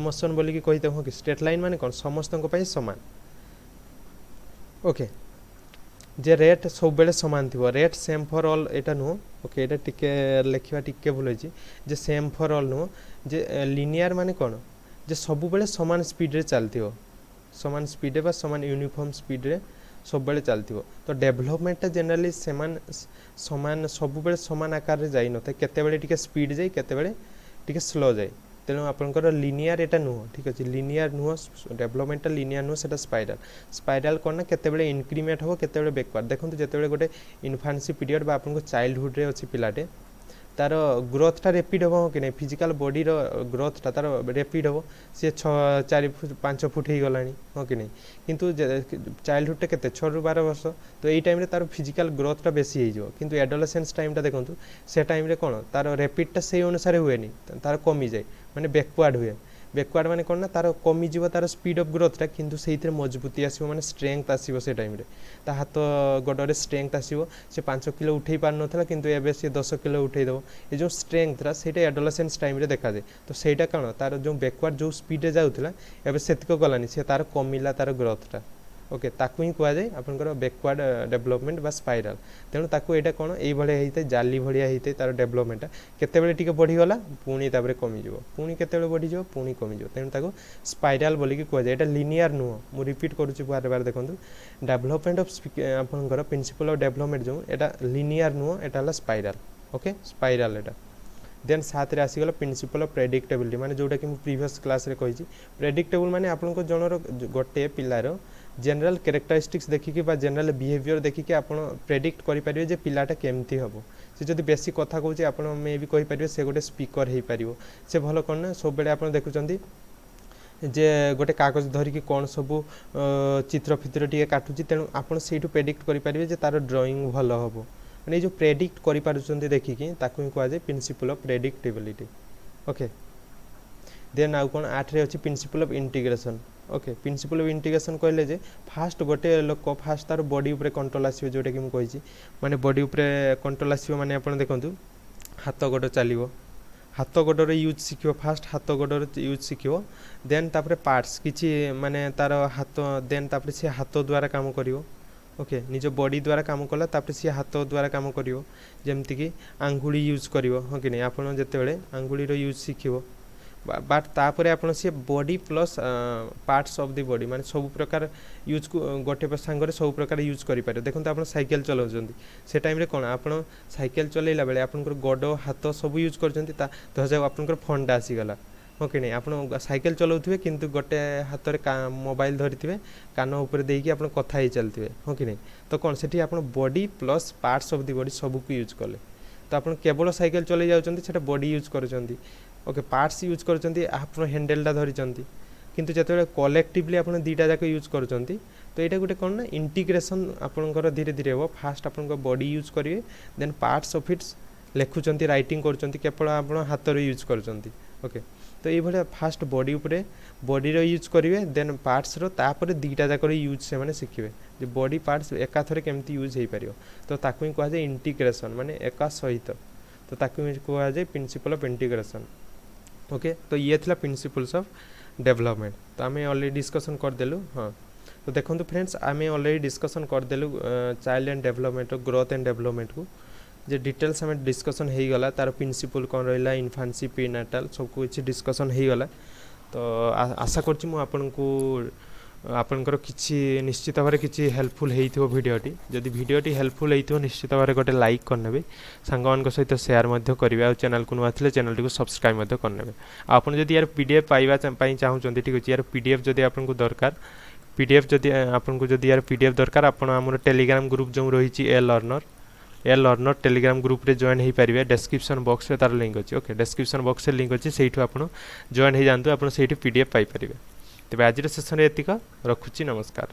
मोशन बोलिकी कही था कि स्ट्रेट लाइन माने कौन समस्त सामान ओके जे रेट सब बेले सामान थी रेट सेम फॉर ऑल यहाँ नुह ओके ये टिके लिखा टिके भूल होती जे सेम फॉर ऑल नुह जे लिनियर माने कौन जे सब बेले सामान स्पीड रे चलती सामान स्पीड बा सामान यूनिफॉर्म स्पीड रे सब बेले चलती तो डेवलपमेंटा जनरली सामान सब बेले सामान आकार रे जाई न था केते टिके स्पीड जाए केते टिके स्लो जाए तेणु आपंकर लिनियर यहाँ नुह ठीक अच्छे लिनियर नुह डेवलपमेंटा लिनियर नुह से स्पाइरल स्पाइरल कौन ना केते इनक्रीमेंट हम केते बैकवर्ड देखो जिते गोटे इन्फान्सी पीरियड आप चाइल्डहुड रे अच्छी पिलाटे तार ग्रोथटा रेपिड हम कि नहीं फिजिकल बॉडी ग्रोथटा तार रेपिड हम सी 4 फुट 5 फुट हो गला हाँ कि नहीं किंतु चाइल्डहुड के 6 ରୁ 12 वर्ष तो यही टाइम तार फिजिकल ग्रोथटा बेसी हो किंतु एडोलेसेंस टाइमटा देखो से टाइम कौन तार रेपिडटा से अनुसार हुए तार कमी जाए माने बैकवर्ड हुए बैकवर्ड माने कौन ना तार कमिज तार स्पीड ऑफ ग्रोथटा किंतु से मजबूती आसो माने स्ट्रेंथ आसो से टाइम ता हाथ गोड़े स्ट्रेंथ आसो से 5 किलो उठे पार नाला किंतु एबे से 10 किलो उठेदेव ये जो स्ट्रेंथ से एडोलेसेंस टाइम देखा जाए तो सेटा कौन तार जो बैकवर्ड जो स्पीड जाऊला एबे सेतिक गलानी से तार कमिला तार ग्रोथटा ओके ताकू ही कहुए आपंकर बैकवर्ड डेवलपमेंट बा स्पाइरल तेणु ताकू यहाँ कौन ये होता है जाली भाया होता है तार डेवलपमेंटा केते टिके बढ़ीगला पुणी कमिज पुणी केते बढ़ीज पुणी कमिज तेणु ताको स्पाइरल बोलिकी कहुए यहाँ लिनियर नुह मुझे रिपीट करुच्ची बार बार देखो डेवलपमेंट ऑफ आपंकर प्रिंसिपल ऑफ डेवलपमेंट जो यहाँ लिनियर नुह यहाँ स्पाइरल ओके स्पाइरल यहाँ देन साथ आसीगला प्रिंसिपल ऑफ प्रेडिक्टेबिलिटी माने जोटा कि प्रीवियस क्लास रे कही प्रेडिक्टेबल माने आपन जनर गोटे पिलार जनरल कैरेक्टरिस्टिक्स देखिकी बा जनरल बिहेवियर देखिकी आपण प्रेडिक्ट करि परिबे जे पिलाटा केमती हबो से जदि बेसी कथा कहूँ आपण मे भी कहि परिबे से गोटे स्पीकर हो पारिबो से भल कौन सब बेले आपण देखुचंती जे गोटे कागज धरिकी कौन सब चित्र फित्र टी काटुची तेणु आपड़ से प्रेडिक्ट करेंगे जे तार ड्रॉइंग भल हम मैंने जो प्रेडिक्ट करें देखिकी ताकू कहुए principle of predictability okay then आउ कौन 8 रे अच्छी principle of integration okay principle of integration कहले जे फास्ट गोटे लोक फास्ट तार बॉडी उपरे कंट्रोल आसीबो जोटा कि मुझे माने बॉडी उपरे कंट्रोल आसीबो माने आपण देखंतु हाथ गोड़ चलो हाथ गोडर यूज शिखिबो फास्ट हाथ गोडर यूज शिखिबो देन तापरे पार्ट्स किछि माने तार हाथ देन तापरे से हाथ द्वारा काम करिवो ओके निज बॉडी द्वारा काम कला तापरे से हाथ द्वारा काम करिवो जेमति कि आंगुली यूज करिवो हो कि नै आपण जते बेले आंगुली रो यूज शिखिबो बाट तापरे आपण से body plus parts of the body माने सब प्रकार यूज को गोटे सांगरे सब प्रकार यूज करि पारे देखंत आपण साइकिल चलाउछंती से टाइम रे कोन आपण साइकिल चलेला बेले आपनकर गोड हाथ सब यूज करछंती ता धजा आपनकर फोन डा आसी गला ओके नै आपण साइकिल चलाउथिबे किंतु गोटे हाथ रे मोबाइल धरिथिबे कान ऊपर देकी आपण कथा ही चलथिबे हो कि नै तो कोन सेठी आपण body plus parts of the body सब को यूज करले तो आपण केवल साइकिल चले जाउछंती सेटा बॉडी यूज करछंती ओके पार्ट्स यूज करछंती आपण हैंडल दा धरिछंती किंतु जते कलेक्टिवली आपण दीटा जाक यूज करछंती तो एटा गुटे कोन ना इंटीग्रेशन आपनकर धीरे धीरे हो फास्ट आपनकर बॉडी यूज करिवे देन पार्ट्स ऑफ इट्स लेखुचंती राइटिंग करछंती केवल आपण हाथ रे यूज करछंती ओके तो ये भले फास्ट बॉडी उपरे बॉडी रो यूज करिवे देन पार्ट्स रो तापरे दीटा जाक यूज से माने शिखिबे जे बॉडी पार्ट्स एका थरे केमती यूज हेई परियो तो ताकू ही कहा जाय इंटीग्रेशन माने एका सहित तो ताकू ही कहा जाय प्रिंसिपल ऑफ इंटीग्रेशन ओके तो ये थिला प्रिंसिपल्स ऑफ डेवलपमेंट तो आम ऑलरेडी डिस्कशन कर देलु हाँ तो देखो फ्रेंड्स आम ऑलरेडी डिस्कशन कर देलु child and development growth and development को जे डिटेल्स आम डिस्कशन हो गला तार प्रिंसिपल कौन रहा इन्फान्सी प्रीनाटाल सब कुछ डिस्कशन हो गला तो आशा करछि मु आपनको आपनकर किछि निश्चित भाव किछि हेल्पफुल हेइथिबो वीडियोटी जदि वीडियोटी हेल्पफुल हेइथिबो निश्चित भाव गोटे लाइक करनेबे सांगमान सहित शेयर मध्य करिवे आ चैनल को आथिले चैनल को सब्सक्राइब मध्य करनेबे आपन जदि यार पीडीएफ पाइबा पई चाहउचंती ठीक अछि यार पीडीएफ जदि आपनको दरकार पीडीएफ जदि आपनको जदि यार पीडीएफ दरकार आपन हमर टेलीग्राम ग्रुप जो रहिछि ए लर्नर टेलीग्राम ग्रुप रे जॉइन हो पारे डिस्क्रिप्शन बॉक्स रे तार लिंक अच्छी ओके डिस्क्रिप्शन बॉक्स रे लिंक अच्छी से आपन जॉइन हो जातु आप पीडीएफ पाई पारे तेज आज सेसन एतिक रखुची नमस्कार।